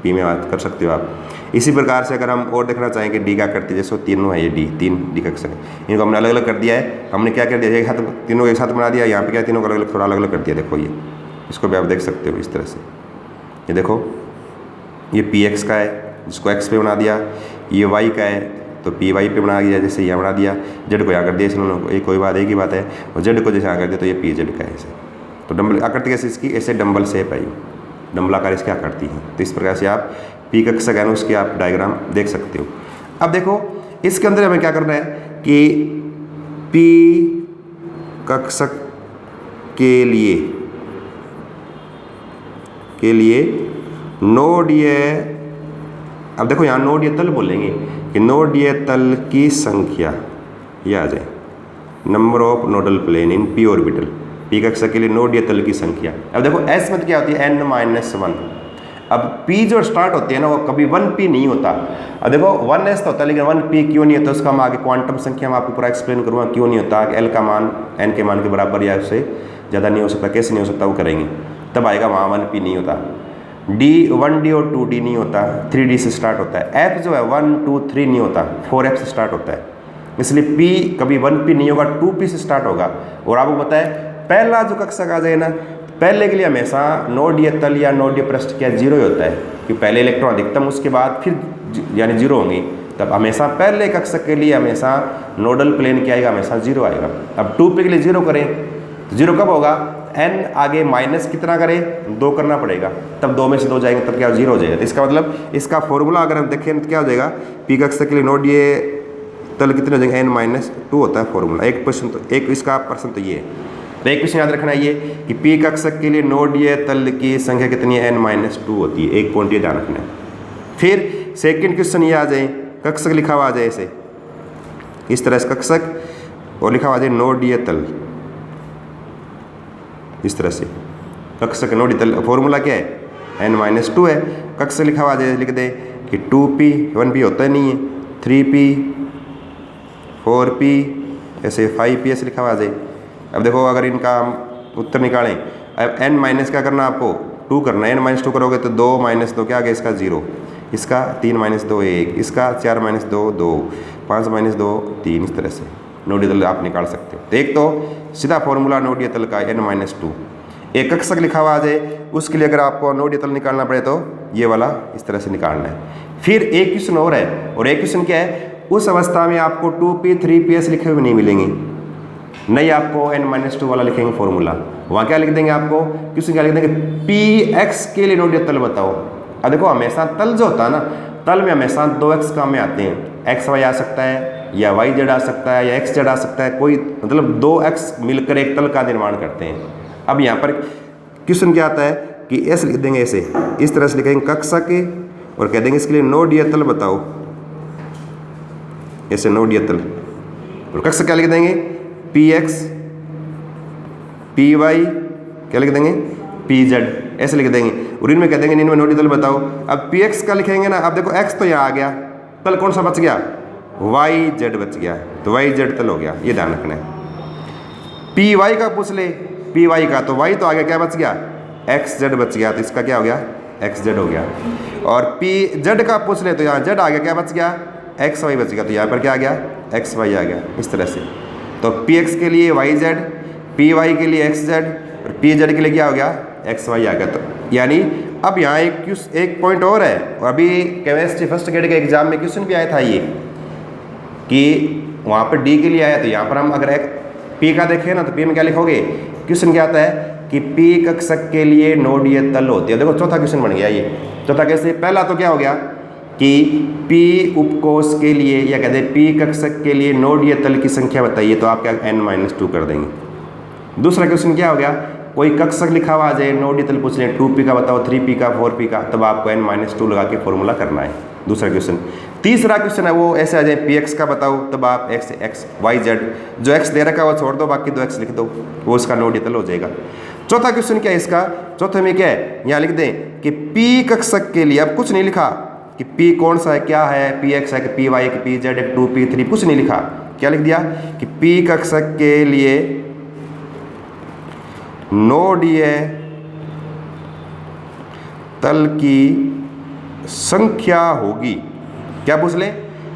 पी में बात कर सकते हो आप। इसी प्रकार से अगर हम और देखना चाहेंगे डी का करते जैसे तीनों है, ये डी 3 डी कक्षक है, इनको हमने अलग अलग कर दिया है। हमने क्या कर दिया, एक साथ तीनों एक साथ बना दिया, यहाँ पे क्या तीनों को अलग अलग थोड़ा अलग अलग कर दिया। देखो ये इसको भी आप देख सकते हो इस तरह से। ये देखो ये पी एक्स का है जिसको एक्स पे बना दिया, ये वाई का है तो पी वाई पे बना दिया, जैसे यहाँ बना दिया। जेड को यहाँ कर दिया इसलिए कोई बात एक ही बात है, और जेड को जैसे यहाँ कर दिया तो ये पी जेड का है ऐसे। तो डंबल आकृति कैसे इसकी, ऐसे डंबल शेप है, डंबलाकार इसकी आकृति है। तो इस प्रकार से आप पी कक्षक है उसके आप डायग्राम देख सकते हो। अब देखो इसके अंदर हमें क्या करना है कि पी कक्षक के लिए नोडीय, अब देखो यहाँ नोडीय तल बोलेंगे कि नोडीय तल की संख्या, ये आ जाए number of nodal plane in P orbital. P कक्षक के लिए नोडीय तल की संख्या। अब देखो एस में क्या होती है, n-1। अब p जो स्टार्ट होती है ना वो कभी 1p नहीं होता। अब देखो 1s तो होता है लेकिन 1p क्यों नहीं होता, उसका हम आगे क्वांटम संख्या में आपको पूरा एक्सप्लेन करूँगा क्यों नहीं होता। l का मान n के मान के बराबर या उससे ज़्यादा नहीं हो सकता, कैसे नहीं हो सकता वो करेंगे, तब आएगा वहाँ 1p नहीं होता। d 1d और 2d नहीं होता, 3d से स्टार्ट होता है। f जो है 1 2 3 नहीं होता, 4f से स्टार्ट होता है। इसलिए p कभी 1p नहीं होगा, 2p से स्टार्ट होगा। और आपको पता है पहला जो कक्षक आ जाए ना, पहले के लिए हमेशा नोडीय तल या नोडीय पृष्ठ क्या 0 ही होता है कि पहले इलेक्ट्रॉन अधिकतम उसके बाद फिर यानी 0 होंगे। तब हमेशा पहले कक्षक के लिए हमेशा नोडल प्लेन क्या आएगा, हमेशा 0 आएगा। अब 2p के लिए 0 करें तो 0 कब होगा, n आगे माइनस कितना करें, 2 करना पड़ेगा, तब 2 में से 2 जाएंगे तब क्या 0 हो जाएगा। तो इसका मतलब इसका फॉर्मूला अगर हम देखें तो क्या हो जाएगा, पी कक्षक के लिए नोडीय तल कितने हो जाएंगे, n-2 होता है फॉर्मूला। एक प्रश्न तो एक इसका प्रश्न तो ये है। तो एक क्वेश्चन याद रखना है ये कि पी कक्षक के लिए नोडीय तल की संख्या कितनी है, n-2 होती है। एक पॉइंट ये ध्यान रखना है। फिर सेकंड क्वेश्चन ये आ जाए, कक्षक लिखा हुआ आ जाए ऐसे इस तरह से कक्षक और लिखा हुआ आ जाए नोडीय तल, इस तरह से कक्षक नोडीय तल। फॉर्मूला क्या है, n-2 है। कक्षक लिखा हुआ आ जाए, लिख दे कि 2p, 1p होता ही नहीं है, 3p, 4p, ऐसे 5p ऐसे लिखा हुआ आ जाए। अब देखो अगर इनका हम उत्तर निकालें, अब n- क्या करना आपको, 2 करना है। n-2 करोगे तो 2 - 2 क्या आ गया, इसका 0, इसका 3 - 2 1, इसका 4 - 2 2, 5 - 2 3, इस तरह से नोडीय तल आप निकाल सकते हो। तो एक तो सीधा फॉर्मूला नोडीय तल का n-2। एक कक्षक लिखा हुआ आ जाए, उसके लिए अगर आपको नोडीय तल निकालना पड़े तो ये वाला इस तरह से निकालना है। फिर एक क्वेश्चन और है, और एक क्वेश्चन क्या है, उस अवस्था में आपको 2p 3p ऐसे लिखे हुए नहीं मिलेंगे, नहीं आपको n-2 वाला लिखेंगे फॉर्मूला। वहाँ क्या लिख देंगे आपको, क्वेश्चन क्या लिख देंगे, px के लिए नोडीय तल बताओ। अब देखो हमेशा तल जो होता है ना, तल में हमेशा 2x काम में आते हैं, x y आ सकता है या y z आ सकता है या x z आ सकता है, कोई मतलब 2x मिलकर एक तल का निर्माण करते हैं। अब यहाँ पर क्वेश्चन क्या आता है कि ऐसे लिख देंगे, ऐसे इस तरह से लिखेंगे कक्षक के, और कह देंगे इसके लिए नोडीय तल बताओ, ऐसे नोडीय तल। और कक्षक क्या लिख देंगे, px py क्या लिख देंगे, pz ऐसे लिख देंगे, और इनमें कह देंगे इनमें नोडीय तल बताओ। अब px का लिखेंगे ना, अब देखो x तो यहाँ आ गया, तल कौन सा बच गया, yz बच गया, तो yz तल हो गया, ये ध्यान रखना है। py का पूछ ले, py का तो y तो आ गया, क्या बच गया, xz बच गया, तो इसका क्या हो गया, xz हो गया। और pz का पूछ ले तो यहाँ z आ गया, क्या बच गया, xy बच गया, तो यहाँ पर क्या आ गया, xy आ गया, इस तरह से। तो px के लिए yz, py के लिए xz, और pz के लिए क्या हो गया, xy आ गया। तो यानी अब यहाँ एक पॉइंट और है, और अभी केमिस्ट्री फर्स्ट ग्रेड के एग्जाम में क्वेश्चन भी आया था ये, कि वहाँ पर डी के लिए आया, तो यहाँ पर हम अगर पी का देखें ना, तो पी में क्या लिखोगे, क्वेश्चन क्या आता है कि पी कक्षक के लिए नोडीय तल होती है। देखो चौथा क्वेश्चन बन गया ये। चौथा कैसे, पहला तो क्या हो गया कि पी उपकोष के लिए, या कहते हैं पी कक्षक के लिए नोडीय तल की संख्या बताइए, तो आप क्या n-2 कर देंगे। दूसरा क्वेश्चन क्या हो गया, कोई कक्षक लिखा हुआ आ जाए, नोडीय तल पूछ लें, 2p का बताओ, 3p का, 4p का, तब आपको n-2 लगा के फॉर्मूला करना है, दूसरा क्वेश्चन। तीसरा क्वेश्चन है वो ऐसे आ जाए, px का बताओ, तब आप x y z, जो x दे रखा है वो छोड़ दो, बाकी 2x लिख दो, वो उसका नोडीय तल हो जाएगा। चौथा क्वेश्चन क्या है इसका, चौथे में क्या है, यहाँ लिख दें कि p कक्षक के लिए, अब कुछ नहीं लिखा कि p कौन सा है, क्या है, px है कि py है कि pz है कि 2p 3, कुछ नहीं लिखा। क्या लिख दिया कि p कक्षक के लिए नोडीय तल की संख्या होगी। क्या पूछ ले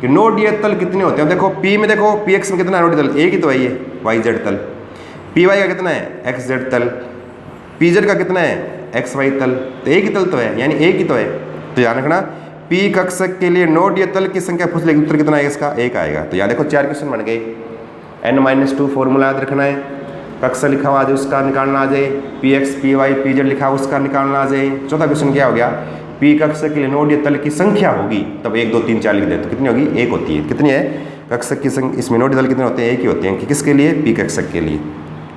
कि नोडीय तल कितने होते हैं। देखो p में, देखो px में कितना है नोडीय तल, एक ही तो है ये, yz तल। py का कितना है, xz तल। pz का कितना है, xy तल। तो एक ही तल तो है, यानी एक ही तो है। तो ध्यान रखना, p कक्षक के लिए नोडीय तल की संख्या पूछ लेगी, उत्तर कितना आएगा इसका, 1 आएगा। तो यहाँ देखो 4 क्वेश्चन बन गए। n-2 फॉर्मूला याद रखना है, कक्षक लिखा हुआ आ जाए उसका निकालना आ जाए, px py pz लिखा हुआ उसका निकालना आ जाए। चौथा क्वेश्चन क्या हो गया, p कक्षक के लिए नोडीय तल की संख्या होगी, तब 1 2 3 4 लिख दे, तो कितनी होगी, 1 होती है। कितनी है कक्षक की संख्या, इसमें नोडीय तल कितने होते हैं, 1 ही होते हैं। कि किसके लिए, p कक्षक के लिए।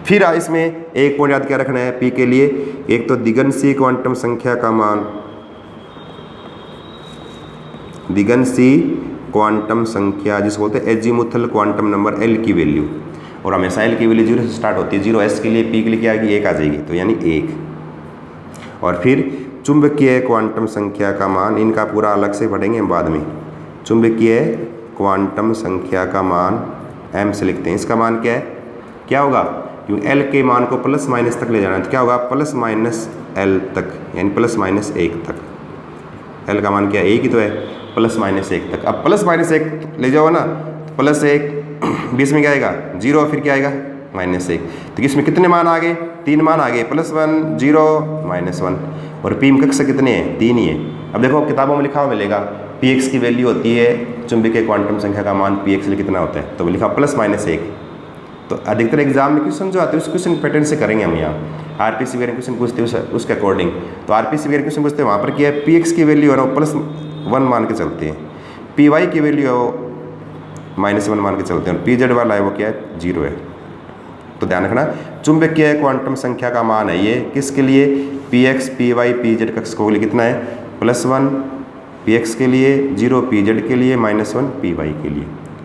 फिर इसमें एक पॉइंट याद क्या रखना है p के लिए, एक तो दिगंशी क्वांटम संख्या का मान, दिगंशी क्वांटम संख्या जिसको बोलते हैं एजीमुथल क्वांटम नंबर l की वैल्यू, और हमेशा l की वैल्यू 0 से स्टार्ट होती है। 0s के लिए, p के लिए क्या आएगी, 1 आ जाएगी, तो यानी 1। और फिर चुंबकीय क्वांटम संख्या का मान, इनका पूरा अलग से पढ़ेंगे हम बाद में। चुंबकीय क्वांटम संख्या का मान m से लिखते हैं। इसका मान क्या है, क्या होगा, क्योंकि l के मान को प्लस माइनस तक ले जाना है, तो क्या होगा, प्लस माइनस l तक, यानी प्लस माइनस 1 तक। l का मान क्या है, 1 ही तो है, प्लस माइनस 1 तक। अब प्लस माइनस 1 ले जाओ ना, तो प्लस 1 बीच में क्या आएगा, 0, फिर क्या आएगा, -1। तो इसमें कितने मान आ गए, 3 मान आ गए, +1 0 -1। और p में कक्षक कितने हैं, 3 ही है। अब देखो किताबों में लिखा हुआ मिलेगा, px की वैल्यू होती है चुंबकीय क्वांटम संख्या का मान px लिए कितना होता है, तो वो लिखा +-1। तो अधिकतर एग्जाम में क्वेश्चन जो आते हैं उस क्वेश्चन पैटर्न से करेंगे हम यहाँ। आरपीसी वगैरह क्वेश्चन पूछते हैं उसके अकॉर्डिंग, तो आरपीसी वगैरह क्वेश्चन पूछते हैं, वहाँ पर क्या है, px की वैल्यू है ना +1 मान के चलते हैं, py की वैल्यू है -1 मान के चलते हैं, और पी जेड वाला है वो क्या है 0 है। तो ध्यान रखना चुंबकीय क्वांटम संख्या का मान है ये किसके लिए, P x P Y P Z कक्षकों के लिए कितना है +1 पी एक्स के लिए, 0 पी जेड के लिए, -1 पी वाई के लिए।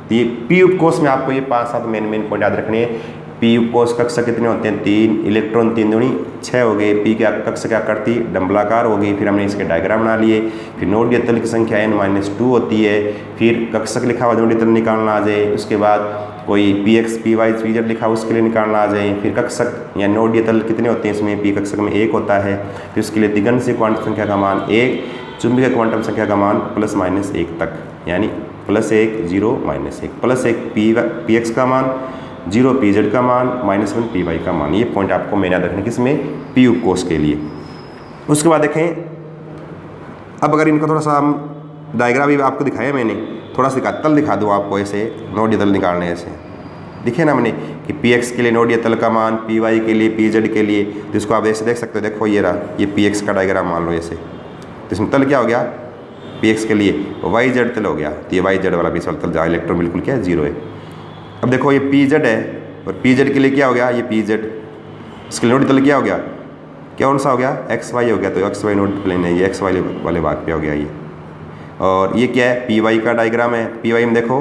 तो ये पी उपकोष में आपको ये 5-7 मेन पॉइंट याद रखने हैं। पी उपकोष कक्षक कितने होते हैं 3, इलेक्ट्रॉन 3 दूनी 6 हो गए, पी के कक्षक की आकृति डंबलाकार हो गई, फिर हमने इसके डायग्राम बना लिए, फिर नोडीय तल की संख्या n-2 होती है, फिर कक्षक लिखा हुआ नोडीय तल निकालना आ जाए, उसके बाद कोई p x P Y P z लिखा उसके लिए निकालना आ जाए, फिर कक्षक या नोडीय तल कितने होते हैं इसमें, पी कक्षक में 1 होता है, फिर उसके लिए दिगंत से क्वांटम संख्या का मान 1, चुंबकीय क्वांटम संख्या का मान +-1 तक, यानी +1 0 -1, +1 पी एक्स का मान, 0 पी जेड का मान, -1 पी वाई का मान। ये पॉइंट आपको मैंने याद रखने किसमें पी उपकोष के लिए। उसके बाद देखें अब अगर इनका थोड़ा सा हम डायग्राम भी आपको दिखाया मैंने, थोड़ा सा तल दिखा दूँ आपको ऐसे नोडीय तल निकालने ऐसे दिखे ना मैंने कि पी एक्स के लिए नोडीय तल का मान, पी वाई के लिए, पी जेड के लिए, तो इसको आप ऐसे देख सकते हो। देखो ये रहा ये पी एक्स का डायग्राम मान लो ऐसे, तो इसमें तल क्या हो गया पी एक्स के लिए वाई जेड तल हो गया, तो ये वाई जेड वाला बीच वाला तल जहाँ इलेक्ट्रॉन बिल्कुल क्या है 0 है। अब देखो ये पी जेड है और पी जेड के लिए क्या हो गया ये पी जेड, इसके लिए नोडीय तल क्या हो गया, कौन सा हो गया एक्स वाई हो गया, तो एक्स वाई नोड प्लेन है ये, एक्स वाई वाले भाग पे हो गया ये। और ये क्या है पी वाई का डायग्राम है, पी वाई में देखो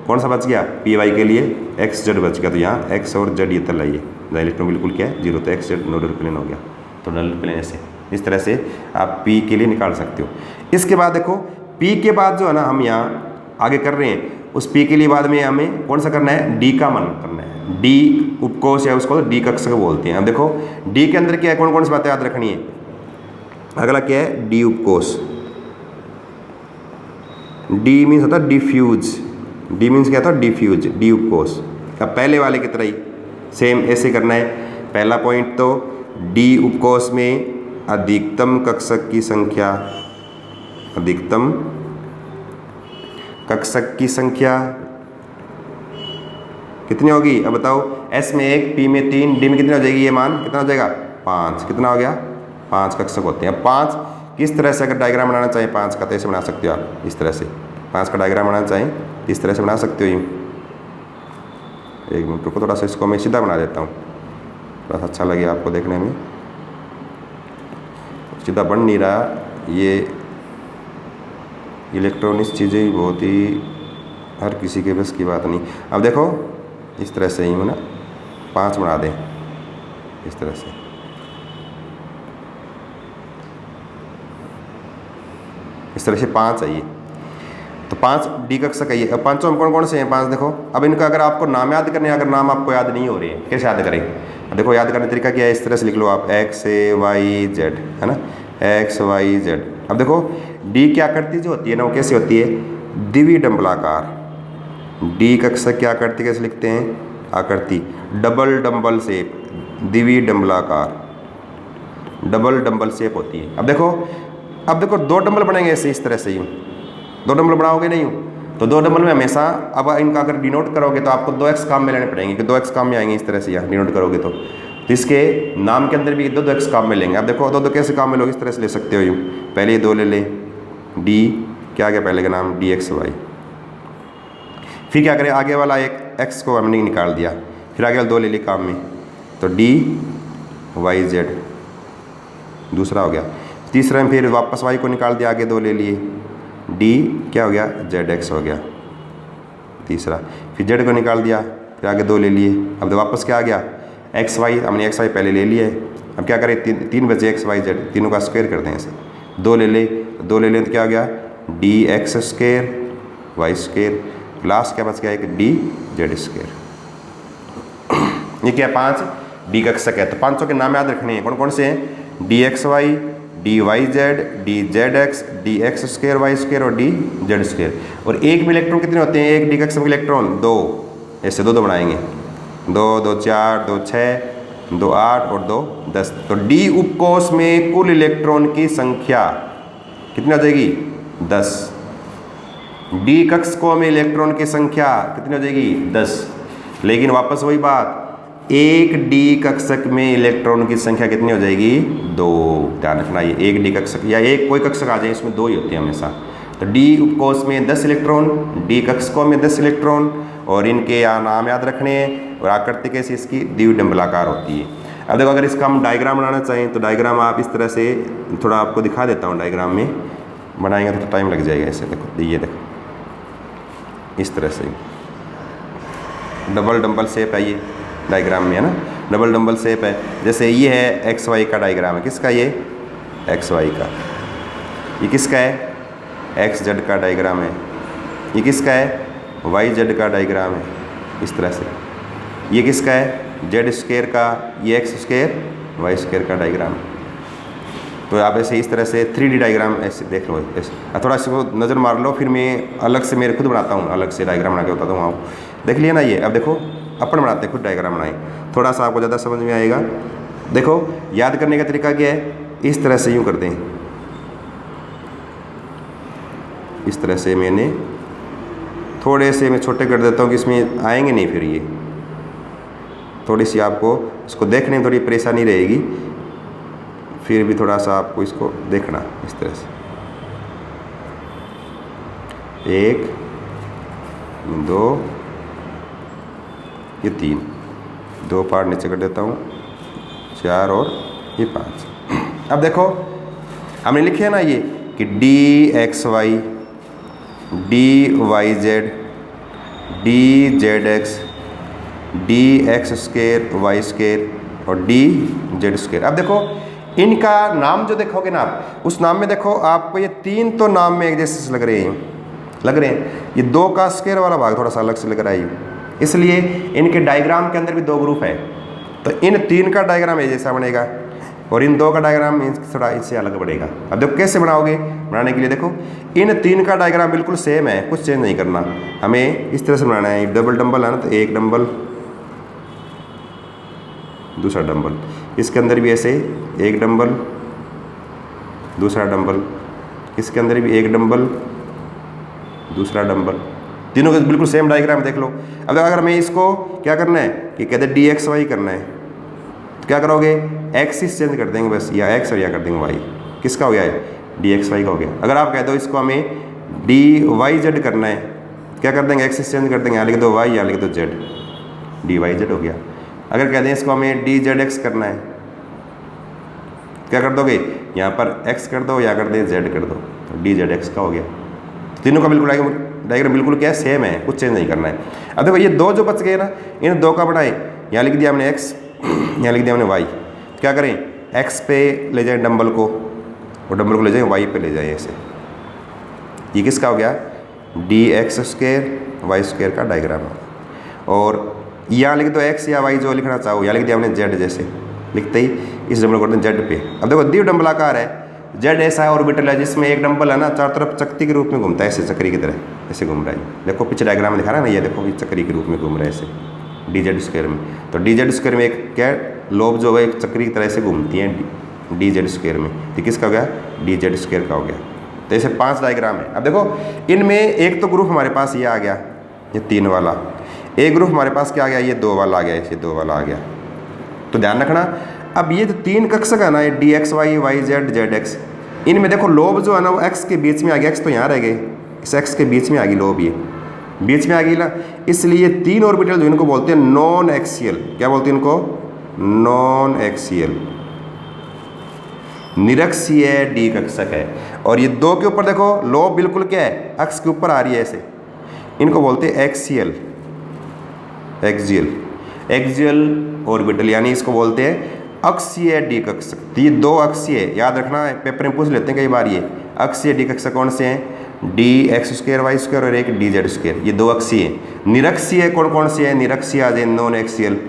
कौन सा बच गया पी वाई के लिए एक्स जेड बच गया, तो यहाँ एक्स और जेड ये तल है ये, इलेक्ट्रॉन बिल्कुल क्या है 0, तो एक्स जेड नोडल प्लेन हो गया। तो नोडल प्लेन ऐसे इस तरह से आप पी के लिए निकाल सकते हो। इसके बाद देखो पी के बाद जो है ना हम यहाँ आगे कर रहे हैं, उस पी के लिए बाद में हमें कौन सा करना है डी का मान करना है, डी उपकोष या उसको डी कक्षक बोलते हैं। अब देखो डी के अंदर क्या है, कौन कौन सी बातें याद रखनी है। अगला क्या है डी उपकोष, डी मीन्स होता है डिफ्यूज, डी मीन्स क्या था डिफ्यूज, डी उपकोष। अब पहले वाले की तरह ही सेम ऐसे करना है। पहला पॉइंट तो डी उपकोष में अधिकतम कक्षक की संख्या, अधिकतम कक्षक की संख्या कितनी होगी अब बताओ, एस में 1, पी में 3, डी में कितनी हो जाएगी, ये मान कितना हो जाएगा 5, कितना हो गया 5 कक्षक होते हैं। 5 किस तरह से अगर डायग्राम बनाना चाहें 5 का तो ऐसे बना सकते हो आप, इस तरह से 5 का डायग्राम बनाना चाहें तो इस तरह से बना सकते हो यूँ। एक मिनट रुको थोड़ा सा इसको मैं सीधा बना देता हूँ, थोड़ा सा अच्छा लगे आपको देखने में। सीधा बन नहीं रहा, ये इलेक्ट्रॉनिक्स चीज़ें बहुत ही हर किसी के बस की बात नहीं। अब देखो इस तरह से ही ना 5 बना दें इस तरह से, इस तरह से 5 है ये, तो 5 डी कक्षक है ये। अब पाँचों में कौन कौन से हैं 5 देखो। अब इनका अगर आपको नाम याद करने, अगर नाम आपको याद नहीं हो रहे हैं कैसे याद करें, देखो याद करने का तरीका क्या है, इस तरह से लिख लो आप एक्स ए वाई जेड, है ना एक्स वाई जेड। अब देखो डी की आकृति जो होती है ना वो कैसी होती है द्विडंबलाकार, डी कक्षक की आकृति कैसे लिखते हैं आकृति डबल डंबल शेप, द्विडंबलाकार डबल डंबल शेप होती है। अब देखो 2 डंबल बनेंगे ऐसे इस तरह से यूँ, 2 डंबल बनाओगे नहीं यूँ, तो 2 डंबल में हमेशा अब इनका अगर डिनोट करोगे तो आपको 2x काम में लेने पड़ेंगे, कि 2x काम में आएंगे इस तरह से यहाँ डिनोट करोगे तो इसके नाम के अंदर भी 2x काम में लेंगे। अब देखो 2 कैसे काम में लोगे, इस तरह से ले सकते हो यूँ, पहले 2 ले लें, डी क्या गया पहले का नाम डी एक्स वाई, फिर क्या करें आगे वाला एक x को हमने निकाल दिया, फिर आगे वाला 2 ले ली काम में, तो डी वाई जेड दूसरा हो गया। तीसरा में फिर वापस y को निकाल दिया, आगे 2 ले लिए, डी क्या हो गया जेड एक्स हो गया तीसरा, फिर जेड को निकाल दिया, फिर आगे 2 ले लिए। अब तो वापस क्या आ गया एक्स वाई, हमने एक्स वाई पहले ले लिया है, अब क्या करें 3 बचे एक्स वाई जेड, तीनों का स्क्वायर करते हैं ऐसे, 2 ले ले तो क्या हो गया d x square Y square, last क्या बच गया एक डी जेड स्क्वायर। ये क्या 5 डी कक्षक है। तो 5 के नाम याद रखने हैं, कौन कौन से हैं d x y, d y z, d z x, d x square Y square और डी जेड स्क्वायर। और एक में इलेक्ट्रॉन कितने होते हैं, एक डी कक्षक में इलेक्ट्रॉन 2, ऐसे 2 बनाएंगे, 2 2 4 2 6 2 8 और 2 10। तो डी उपकोष में कुल इलेक्ट्रॉन की संख्या कितनी हो जाएगी 10, डी कक्षकों में इलेक्ट्रॉन की संख्या कितनी हो जाएगी 10। लेकिन वापस वही बात, एक डी कक्षक में इलेक्ट्रॉन की संख्या कितनी हो जाएगी 2। ध्यान रखना ये एक डी कक्षक या एक कोई कक्षक आ जाए इसमें 2 ही होते हैं हमेशा, तो डी उपकोष में 10 इलेक्ट्रॉन, डी कक्षकों में 10 इलेक्ट्रॉन, और इनके यहाँ नाम याद रखने हैं, और आकृति कैसी इसकी द्विडंबलाकार होती है। अब देखो अगर इसका हम डायग्राम बनाना चाहें तो डायग्राम आप इस तरह से, थोड़ा आपको दिखा देता हूँ, डायग्राम में बनाएंगे तो टाइम लग जाएगा। ऐसे देखो, ये देखो इस तरह से डबल डंबल शेप है ये डायग्राम में, है ना, डबल डंबल शेप है। जैसे ये है एक्स वाई का डायग्राम है, किसका, ये एक्स वाई का। ये किसका है, एक्स जेड का डायग्राम है। ये किसका है, वाई जेड का डायग्राम है, इस तरह से। ये किसका है, जेड स्क्वायर का, ये एक्स स्क्वायर वाई स्क्वायर का डायग्राम। तो आप ऐसे इस तरह से 3D डायग्राम ऐसे देख लो, ऐसे थोड़ा इसको नज़र मार लो, फिर मैं अलग से मेरे खुद बनाता हूँ, अलग से डायग्राम बना के बताता हूँ आपको। देख लिया ना ये। अब देखो अपन बनाते हैं, खुद डायग्राम बनाए, थोड़ा सा आपको ज़्यादा समझ में आएगा। देखो याद करने का तरीका क्या है, इस तरह से यूँ करते हैं, इस तरह से मैंने थोड़े से मैं छोटे कर देता हूँ कि इसमें आएंगे नहीं, फिर ये थोड़ी सी आपको इसको देखने में थोड़ी परेशानी रहेगी, फिर भी थोड़ा सा आपको इसको देखना इस तरह से। 1 2 ये 3, 2 पार्ट नीचे कर देता हूँ, 4 और ये 5। अब देखो हमने लिखे है ना ये कि d x y, d y z, d z x, d x square Y square और डी जेड स्क्वायर। अब देखो इनका नाम जो देखोगे ना आप, उस नाम में देखो आपको ये 3 तो नाम में एक जैसे लग रहे हैं, ये 2 का स्क्वायर वाला भाग थोड़ा सा अलग से लग रहा है, इसलिए इनके डायग्राम के अंदर भी 2 ग्रुप है। तो इन 3 का डायग्राम ये जैसा बनेगा और इन 2 का डायग्राम थोड़ा इससे अलग बनेगा। अब देखो कैसे बनाओगे, बनाने के लिए देखो इन 3 का डायग्राम बिल्कुल सेम है, कुछ चेंज नहीं करना, हमें इस तरह से बनाना है। डबल डंबल है ना, तो एक डंबल, दूसरा डंबल, इसके अंदर भी ऐसे एक डंबल, दूसरा डंबल, इसके अंदर भी एक डंबल, दूसरा डंबल, तीनों के बिल्कुल सेम डायग्राम देख लो। अब अगर मैं इसको क्या करना है कि कहते हैं डी एक्स वाई करना है, तो क्या करोगे, एक्सिस चेंज कर देंगे बस, या एक्स और या कर देंगे वाई। किसका हो गया है, डी एक्स वाई का हो गया। अगर आप कह दो इसको हमें डी वाई जेड करना है, क्या कर देंगे, एक्सिस चेंज कर देंगे, यहाँ लिख दो वाई, यहाँ लिख दो जेड, डी वाई जेड हो गया। अगर कह दें इसको हमें डी जेड एक्स करना है, क्या कर दोगे, यहाँ पर एक्स कर दो या कर दे जेड कर दो, तो डी जेड एक्स का हो गया। तीनों का बिल्कुल डायग्राम बिल्कुल क्या है, सेम है, कुछ चेंज नहीं करना है। अब देखो ये 2 जो बच गए ना, इन 2 का बनाए, यहाँ लिख दिया हमने एक्स, यहाँ लिख दिया हमने वाई। क्या करें, एक्स पे ले जाएं डंबल को, और डंबल को ले जाएं वाई पे ले जाएं ऐसे। ये किसका हो गया, d x square Y square का डायग्राम। और यहाँ लिख दो एक्स या वाई जो लिखना चाहो, यहाँ लिख दिया हमने जेड, जैसे लिखते ही इस डंबल को करते हैं जेड पे। अब देखो द्विडंबलाकार है, जेड ऐसा है ऑर्बिटल है जिसमें एक डंबल है ना चारों तरफ चक्री के रूप में घूमता है, ऐसे चक्री की तरह ऐसे घूम रहा है। देखो पीछे डायग्राम में दिखा रहा है ना, ये देखो ये चक्री के रूप में घूम रहा है ऐसे डी जेड स्क्वायर में। तो डी जेड स्क्वायर में एक क्या लोब जो है एक चक्री की तरह से घूमती है डी जेड स्क्वायर में, तो किसका हो गया, डी जेड स्क्वायर का हो गया। तो ऐसे 5 डायग्राम है। अब देखो इनमें एक तो ग्रुप हमारे पास ये आ गया, ये 3 वाला, एक ग्रुप हमारे पास क्या आ गया, ये 2 वाला आ गया, ये 2 वाला आ गया। तो ध्यान रखना, अब ये जो 3 कक्षक है ना, ये d x Y, Y Z, Z x, इनमें देखो लोब जो है ना वो एक्स के बीच में आ गया, एक्स तो यहाँ रह गए, इस एक्स के बीच में आ गई लोब, ये बीच में आ गई ना, इसलिए 3 ऑर्बिटल जो इनको बोलते हैं नॉन एक्सियल। क्या बोलते हैं इनको, नॉन एक्सियल, निरक्षीय डी कक्षक है। और ये 2 के ऊपर देखो लोब बिल्कुल क्या है, अक्ष के ऊपर आ रही है ऐसे, इनको बोलते हैं एक्सियल, एक्सियल, एक्सियल ऑर्बिटल, यानी इसको बोलते हैं अक्षीय डी कक्षक। तो ये 2 अक्षीय, याद रखना पेपर में पूछ लेते हैं कई बार, ये अक्षीय डी कक्षक कौन से हैं, d x square Y square और एक डी जेड स्क्वायर, ये 2 अक्षीय। निरक्षीय कौन कौन से हैं, निरक्षीय आज नॉन एक्सियल,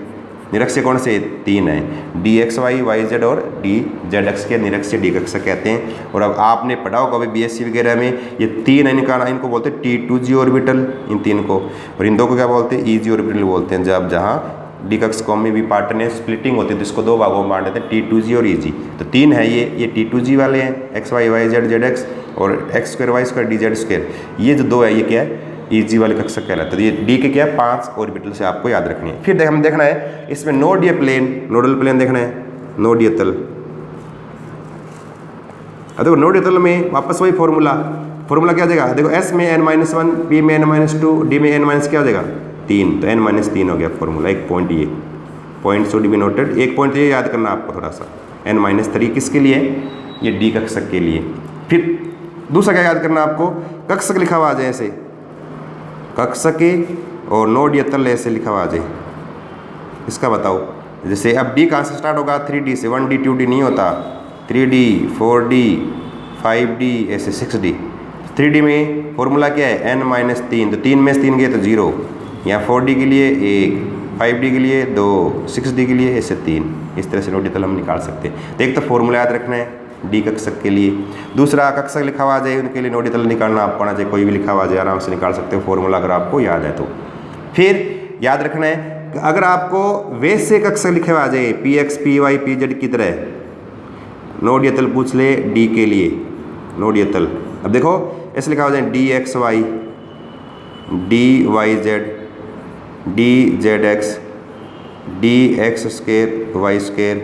निरक्षीय कौन से 3 हैं, d x Y, Y z और डी जेड एक्स के निरक्षीय डी कक्षक कहते हैं। और अब आपने पढ़ा होगा अभी बीएससी वगैरह में, ये 3 इनको बोलते हैं T2G ऑर्बिटल, इन 3 को, और इन 2 को क्या बोलते हैं, EG ऑर्बिटल बोलते हैं। जब जहाँ डी कक्षकों में भी पार्ट में स्प्लिटिंग होती है तो इसको 2 भागों में बांट देते हैं, T2G और EG। तो 3 है ये T2G वाले हैं, X Y, Y Z, Z X, और X square Y square, D Z square. ये जो 2 है ये क्या है, EG वाले कक्षक कहलाते हैं। ये डी के क्या है, 5 ऑर्बिटल से आपको याद रखनी है। फिर हम देखना है इसमें नोडीय प्लेन, नोडल प्लेन देखना है, नोडीय तल। अब देखो नोडीय तल में वापस वही फॉर्मूला फॉर्मूला क्या हो जाएगा, देखो एस में n-1, पी में n-2, डी में n- क्या हो जाएगा 3, तो n-3 हो गया फॉर्मूला। एक पॉइंट, ये पॉइंट शुड बी नोटेड, एक पॉइंट ये याद करना आपको थोड़ा सा, n-3 किसके लिए, ये डी कक्षक के लिए। फिर दूसरा क्या याद करना आपको, कक्षक लिखा हुआ आ जाए ऐसे, कक्षक और नोड या तल ऐसे लिखा हुआ आ जाए, इसका बताओ। जैसे अब डी कहाँ से स्टार्ट होगा, 3D से, 1D 2D नहीं होता, 3D 4D 5D ऐसे 6D। 3D में फॉर्मूला क्या है n-3, तो 3 में से 3 गए तो 0, यहाँ 4D के लिए 1, 5D के लिए 2, 6D के लिए ऐसे 3, इस तरह से नोड या तल हम निकाल सकते हैं। तो एक तो फॉर्मूला याद रखना है डी कक्षक के लिए, दूसरा कक्षक लिखा हुआ आ जाए उनके लिए नोड या तल निकालना आपको आना चाहिए, कोई भी लिखा हुआ आ जाए आराम से निकाल सकते हो फॉर्मूला अगर आपको याद है तो। फिर याद रखना है अगर आपको वैसे कक्षक लिखे हुआ आ जाए px py pz की तरह, नोड या तल पूछ ले डी के लिए, नोड या तल। अब देखो ऐसे लिखा हो जाए dxy dyz dzx dx² y²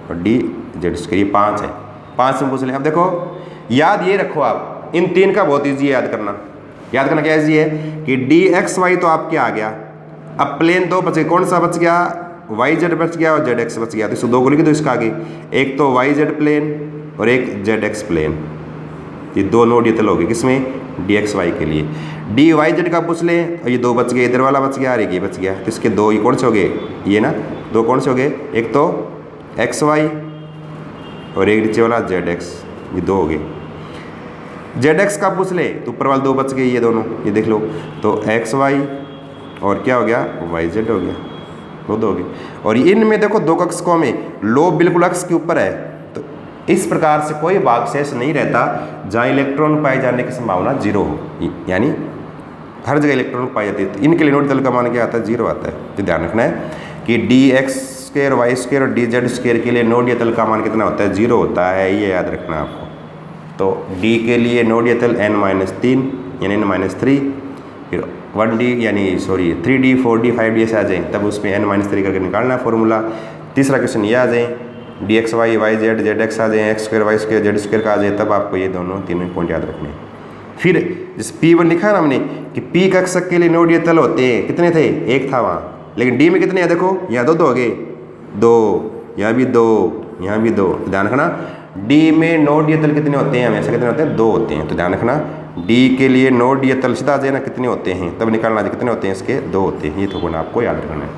और dz², ये 5 है, 5 में पूछ लें। अब देखो याद ये रखो आप, इन 3 का बहुत ईजी है याद करना। याद करना क्या ईजी है कि dxy तो आपके आ गया, अब प्लेन 2 बच गए, कौन सा बच गया, yz बच गया और zx बच गया, तो इसको 2 को लिख दो इसका आगे, एक तो yz प्लेन और एक zx प्लेन, ये 2 नोड या तल हो गए किसमें, dxy के लिए। dyz का पूछ लें और ये 2 बच गए, इधर वाला बच गया और एक ये बच गया, तो इसके 2 ये कौन से हो गए, ये ना 2 कौन से हो गए, एक तो xy और एक नीचे वाला zx, ये 2 हो गए। zx का पूछ ले तो ऊपर वाले 2 बच गए, ये दोनों, ये देख लो, तो xy और क्या हो गया yz हो गया, वो 2 हो गए। और इनमें देखो 2 कक्षकों में लोब बिल्कुल अक्ष के ऊपर है, तो इस प्रकार से कोई भाग शेष नहीं रहता जहाँ इलेक्ट्रॉन पाए जाने की संभावना 0 हो, यानी हर जगह इलेक्ट्रॉन पाए जाते हैं, तो इनके लिए नोड तल का मान क्या आता है 0 आता है। तो ध्यान रखना है कि dx² y² और dz² के लिए नोड या तल का मान कितना होता है 0 होता है, ये याद रखना आपको। तो d के लिए नोड या तल n-3 यानी n-3, फिर 1D यानी 3D 4D 5D ऐसे आ जाए, तब उसमें n-3 करके निकालना है फॉर्मूला। तीसरा क्वेश्चन ये आ जाए dxy yz zx आ जाए, x² y² z² का आ जाए, तब आपको ये दोनों तीनों पॉइंट याद रखने हैं। फिर जिस P1 लिखा है ना हमने कि P कक्षक के लिए नोड या तल होते हैं, कितने थे, 1 था वहाँ, लेकिन D में कितने हैं, देखो यहाँ 2 हो गए, 2 यहाँ भी 2, यहाँ भी 2, ध्यान रखना D में नोड या तल कितने होते हैं, हमेशा कितने होते हैं, 2 होते हैं। तो ध्यान रखना D के लिए नोड या तल सीधा आ जाए ना कितने होते हैं, तब निकालना चाहिए कितने होते हैं, इसके 2 होते हैं। ये तो गुण आपको याद रखना है,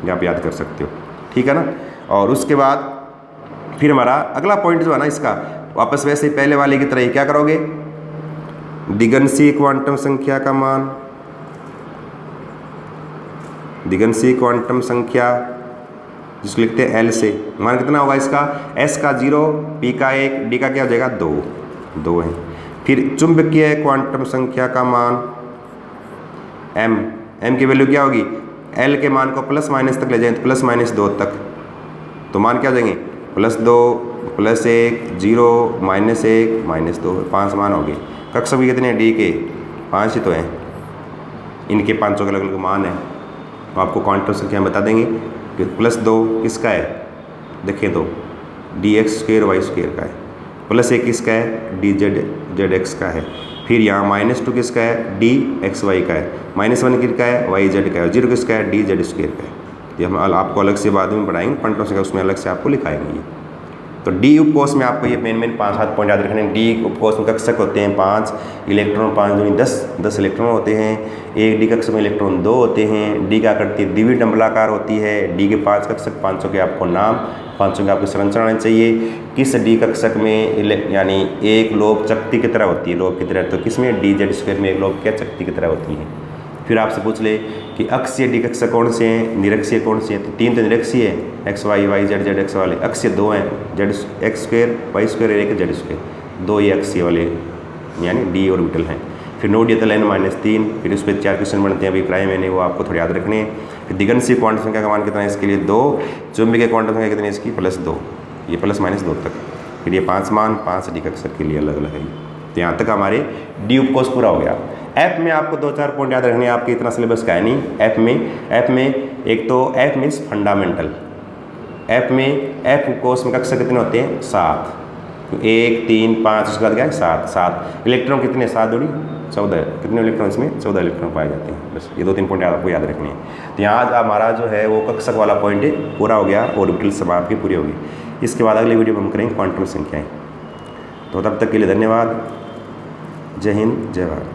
ये आप याद कर सकते हो, ठीक है ना। और उसके बाद फिर हमारा अगला पॉइंट जो है ना इसका, वापस वैसे ही पहले वाले की तरह ही क्या करोगे, दिगंशी क्वांटम संख्या का मान, दिगंशी क्वांटम संख्या जिसको लिखते हैं L से, मान कितना होगा इसका, S का 0, P का 1, D का क्या हो जाएगा 2 है। फिर चुंबकीय क्वांटम संख्या का मान M की वैल्यू क्या होगी, L के मान को प्लस माइनस तक ले जाएं तो प्लस माइनस 2 तक, तो मान क्या हो जाएंगे, +2 +1 0 -1 -2, 5 मान हो गए। कक्षक भी कितने हैं, D के 5 ही तो हैं, इनके 5 अलग अलग मान है, तो आपको क्वांटम संख्या बता देंगे कि +2 किसका है, देखिए तो dx² y² का है, +1 किसका है, dzx का है, फिर यहाँ -2 किसका है, dxy का है, -1 किसका है, yz का है, 0 किसका है, dz² का है। ये हम आपको अलग से बाद में पढ़ाएंगे क्वांटम संख्या, उसमें अलग से आपको लिखाएंगे ये। तो डी उपकोष में आपको ये मेन 5-7 पॉइंट याद रखने हैं। डी उपकोष में कक्षक होते हैं 5, इलेक्ट्रॉन 5 दूनी 10 इलेक्ट्रॉन होते हैं। एक डी कक्षक में इलेक्ट्रॉन 2 होते हैं। डी का आकृति द्विडंबलाकार होती है। डी के 5 कक्षक, 500 के आपको नाम, 500 के आपको संरचना आनी चाहिए। किस डी कक्षक में यानी एक लोब चक्ति की तरह होती है, लोब की तरह, तो किसमें dz² में एक लोब क्या चक्ति की तरह होती है। फिर आपसे पूछ ले कि अक्षीय डी कक्षक कौन से हैं, निरक्षीय कौन से हैं, तो 3 तो निरक्षीय है, x y y z z x वाले। अक्षीय 2 हैं, x² y² और एक z², 2 ये अक्षीय वाले यानी डी ऑर्बिटल हैं। फिर नोड या तल n-3, फिर उस पर 4 क्वेश्चन बनते हैं, अभी कराए मैंने, वो आपको थोड़े याद रखने हैं। फिर दिगंशीय क्वांटम संख्या का मान कितना है, इसके लिए 2। चुंबकीय क्वांटम संख्या कितनी है इसकी, +2, ये ±2 तक। फिर ये 5 मान 5 डी कक्षक के लिए अलग अलग है। तो यहाँ तक हमारे डी उपकोष पूरा हो गया। एफ में आपको 2-4 पॉइंट याद रखने हैं, आपके इतना सिलेबस का है नहीं। एफ में एक तो एफ मीन्स फंडामेंटल। एफ में एफ कोर्स में कक्षक कितने होते हैं, 7। 1 3 5 उसके बाद क्या है 7 7 इलेक्ट्रॉन कितने 7 दूनी 14 कितने इलेक्ट्रॉन इसमें 14 इलेक्ट्रॉन पाए जाते हैं। बस ये 2-3 पॉइंट आपको याद रखने हैं। तो यहाँ हमारा जो है वो कक्षक वाला पॉइंट पूरा हो गया, ऑर्बिटल सब आपकी पूरी होगी। इसके बाद अगली वीडियो में हम करेंगे क्वांटम संख्याएँ। तो तब तक के लिए धन्यवाद। जय हिंद, जय भारत।